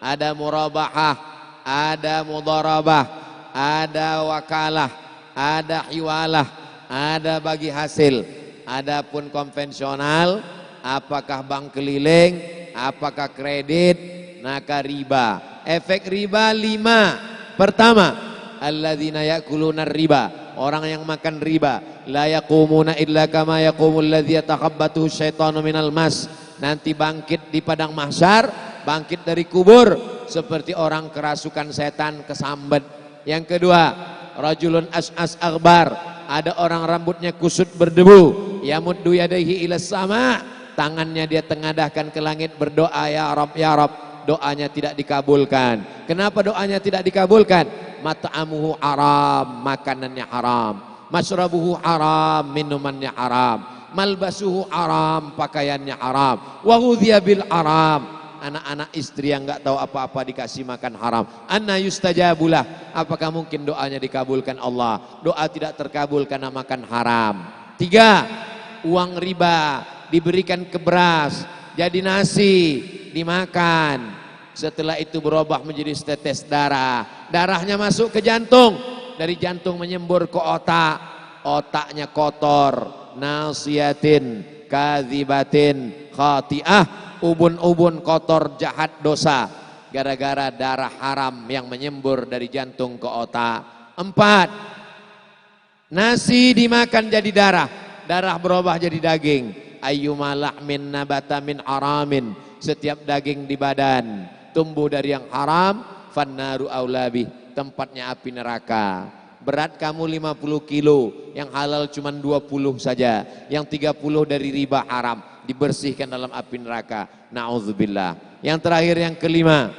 Ada murabahah, ada mudharabah, ada wakalah, ada hiwalah, ada bagi hasil. Adapun konvensional, apakah bank keliling, apakah kredit, maka riba. Efek riba 5. Pertama, alladzina ya'kuluna riba, orang yang makan riba, la yaqumuna illa kama yaqumul ladzi yatakhabbathu syaitanu minal mas. Nanti bangkit di padang mahsyar, bangkit dari kubur seperti orang kerasukan setan kesambet. Yang kedua, rajulun as'as aghbar, ada orang rambutnya kusut berdebu, yamuddu yadaihi ilas sama, tangannya dia tengadahkan ke langit berdoa, ya Rabb, ya Rabb. Doanya tidak dikabulkan. Kenapa doanya tidak dikabulkan? Mat'amuhu haram, makanannya haram. Masrabuhu haram, minumannya haram. Malbasuhu haram, pakaiannya haram. Wa ghudhiya bil haram. Anak-anak istri yang enggak tahu apa-apa dikasih makan haram. Anna yustajabulah. Apakah mungkin doanya dikabulkan Allah? Doa tidak terkabul karena makan haram. 3. Uang riba diberikan ke beras, jadi nasi, dimakan. Setelah itu berubah menjadi setetes darah. Darahnya masuk ke jantung. Dari jantung menyembur ke otak. Otaknya kotor. Nasiyatin, kadhibatin, khati'ah. Ubun-ubun kotor, jahat, dosa. Gara-gara darah haram yang menyembur dari jantung ke otak. 4. Nasi dimakan jadi darah. Darah berubah jadi daging. Ayyuma lahmin nabata min haramin. Setiap daging di badan tumbuh dari yang haram, fannaru aulabih, tempatnya api neraka. Berat kamu 50 kilo, yang halal cuma 20 saja, yang 30 dari riba haram, dibersihkan dalam api neraka. Na'udzubillah. Yang terakhir, yang kelima,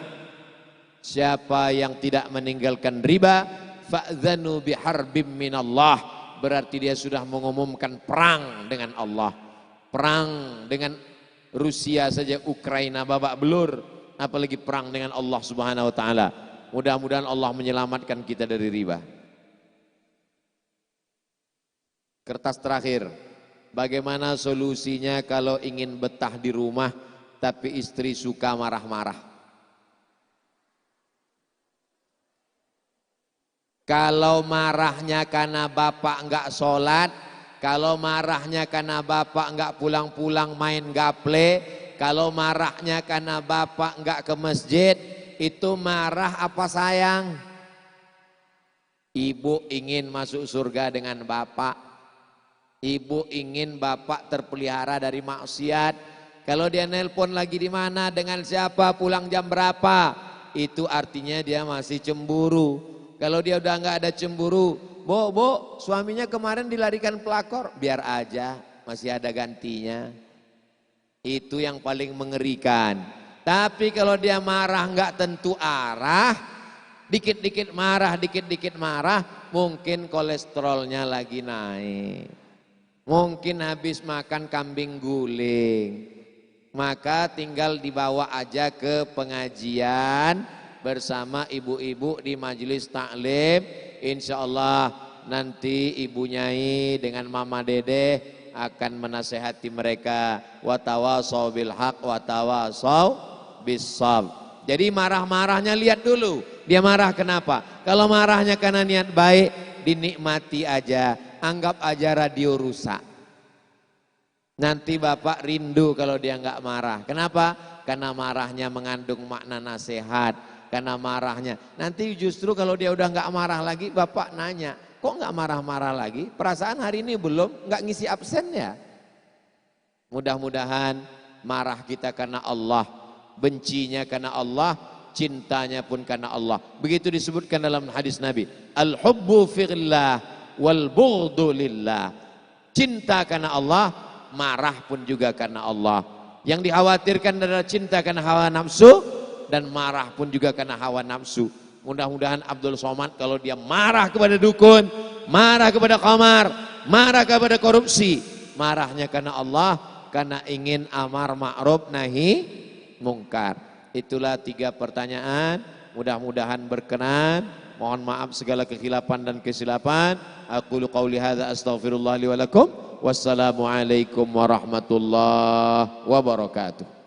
siapa yang tidak meninggalkan riba, fa'zanu biharbim minallah, berarti dia sudah mengumumkan perang dengan Allah. Perang dengan Rusia saja, Ukraina babak belur, apalagi perang dengan Allah Subhanahu wa taala. Mudah-mudahan Allah menyelamatkan kita dari riba. Kertas terakhir. Bagaimana solusinya kalau ingin betah di rumah tapi istri suka marah-marah? Kalau marahnya karena bapak enggak sholat, kalau marahnya karena bapak enggak pulang-pulang main gaple, kalau marahnya karena bapak enggak ke masjid, itu marah apa sayang? Ibu ingin masuk surga dengan bapak. Ibu ingin bapak terpelihara dari maksiat. Kalau dia nelpon lagi di mana, dengan siapa, pulang jam berapa, itu artinya dia masih cemburu. Kalau dia udah enggak ada cemburu, Bu, suaminya kemarin dilarikan pelakor, biar aja, masih ada gantinya. Itu yang paling mengerikan. Tapi kalau dia marah enggak tentu arah, dikit-dikit marah, mungkin kolesterolnya lagi naik. Mungkin habis makan kambing guling. Maka tinggal dibawa aja ke pengajian bersama ibu-ibu di majelis taklim. Insya Allah nanti Ibu Nyai dengan Mama Dede akan menasehati mereka. Watawasau bil haq watawasau bis-shabr. Jadi marah-marahnya lihat dulu, dia marah kenapa? Kalau marahnya karena niat baik, dinikmati aja, anggap aja radio rusak. Nanti bapak rindu kalau dia enggak marah. Kenapa? Karena marahnya mengandung makna nasihat. Karena marahnya. Nanti justru kalau dia udah enggak marah lagi, bapak nanya, kok enggak marah-marah lagi? Perasaan hari ini belum, enggak ngisi absen ya? Mudah-mudahan marah kita karena Allah, bencinya karena Allah, cintanya pun karena Allah. Begitu disebutkan dalam hadis Nabi, al-hubbu fillah wal bughdu lillah. Cinta karena Allah, marah pun juga karena Allah. Yang dikhawatirkan adalah cinta karena hawa nafsu, dan marah pun juga karena hawa nafsu. Mudah-mudahan Abdul Somad kalau dia marah kepada dukun, marah kepada qamar, marah kepada korupsi, marahnya karena Allah, karena ingin amar ma'ruf nahi mungkar. Itulah 3 pertanyaan, mudah-mudahan berkenan. Mohon maaf segala kekhilafan dan kesilapan. Aqulu qauli hadza astaghfirullah li wa lakum. Wassalamualaikum warahmatullahi wabarakatuh.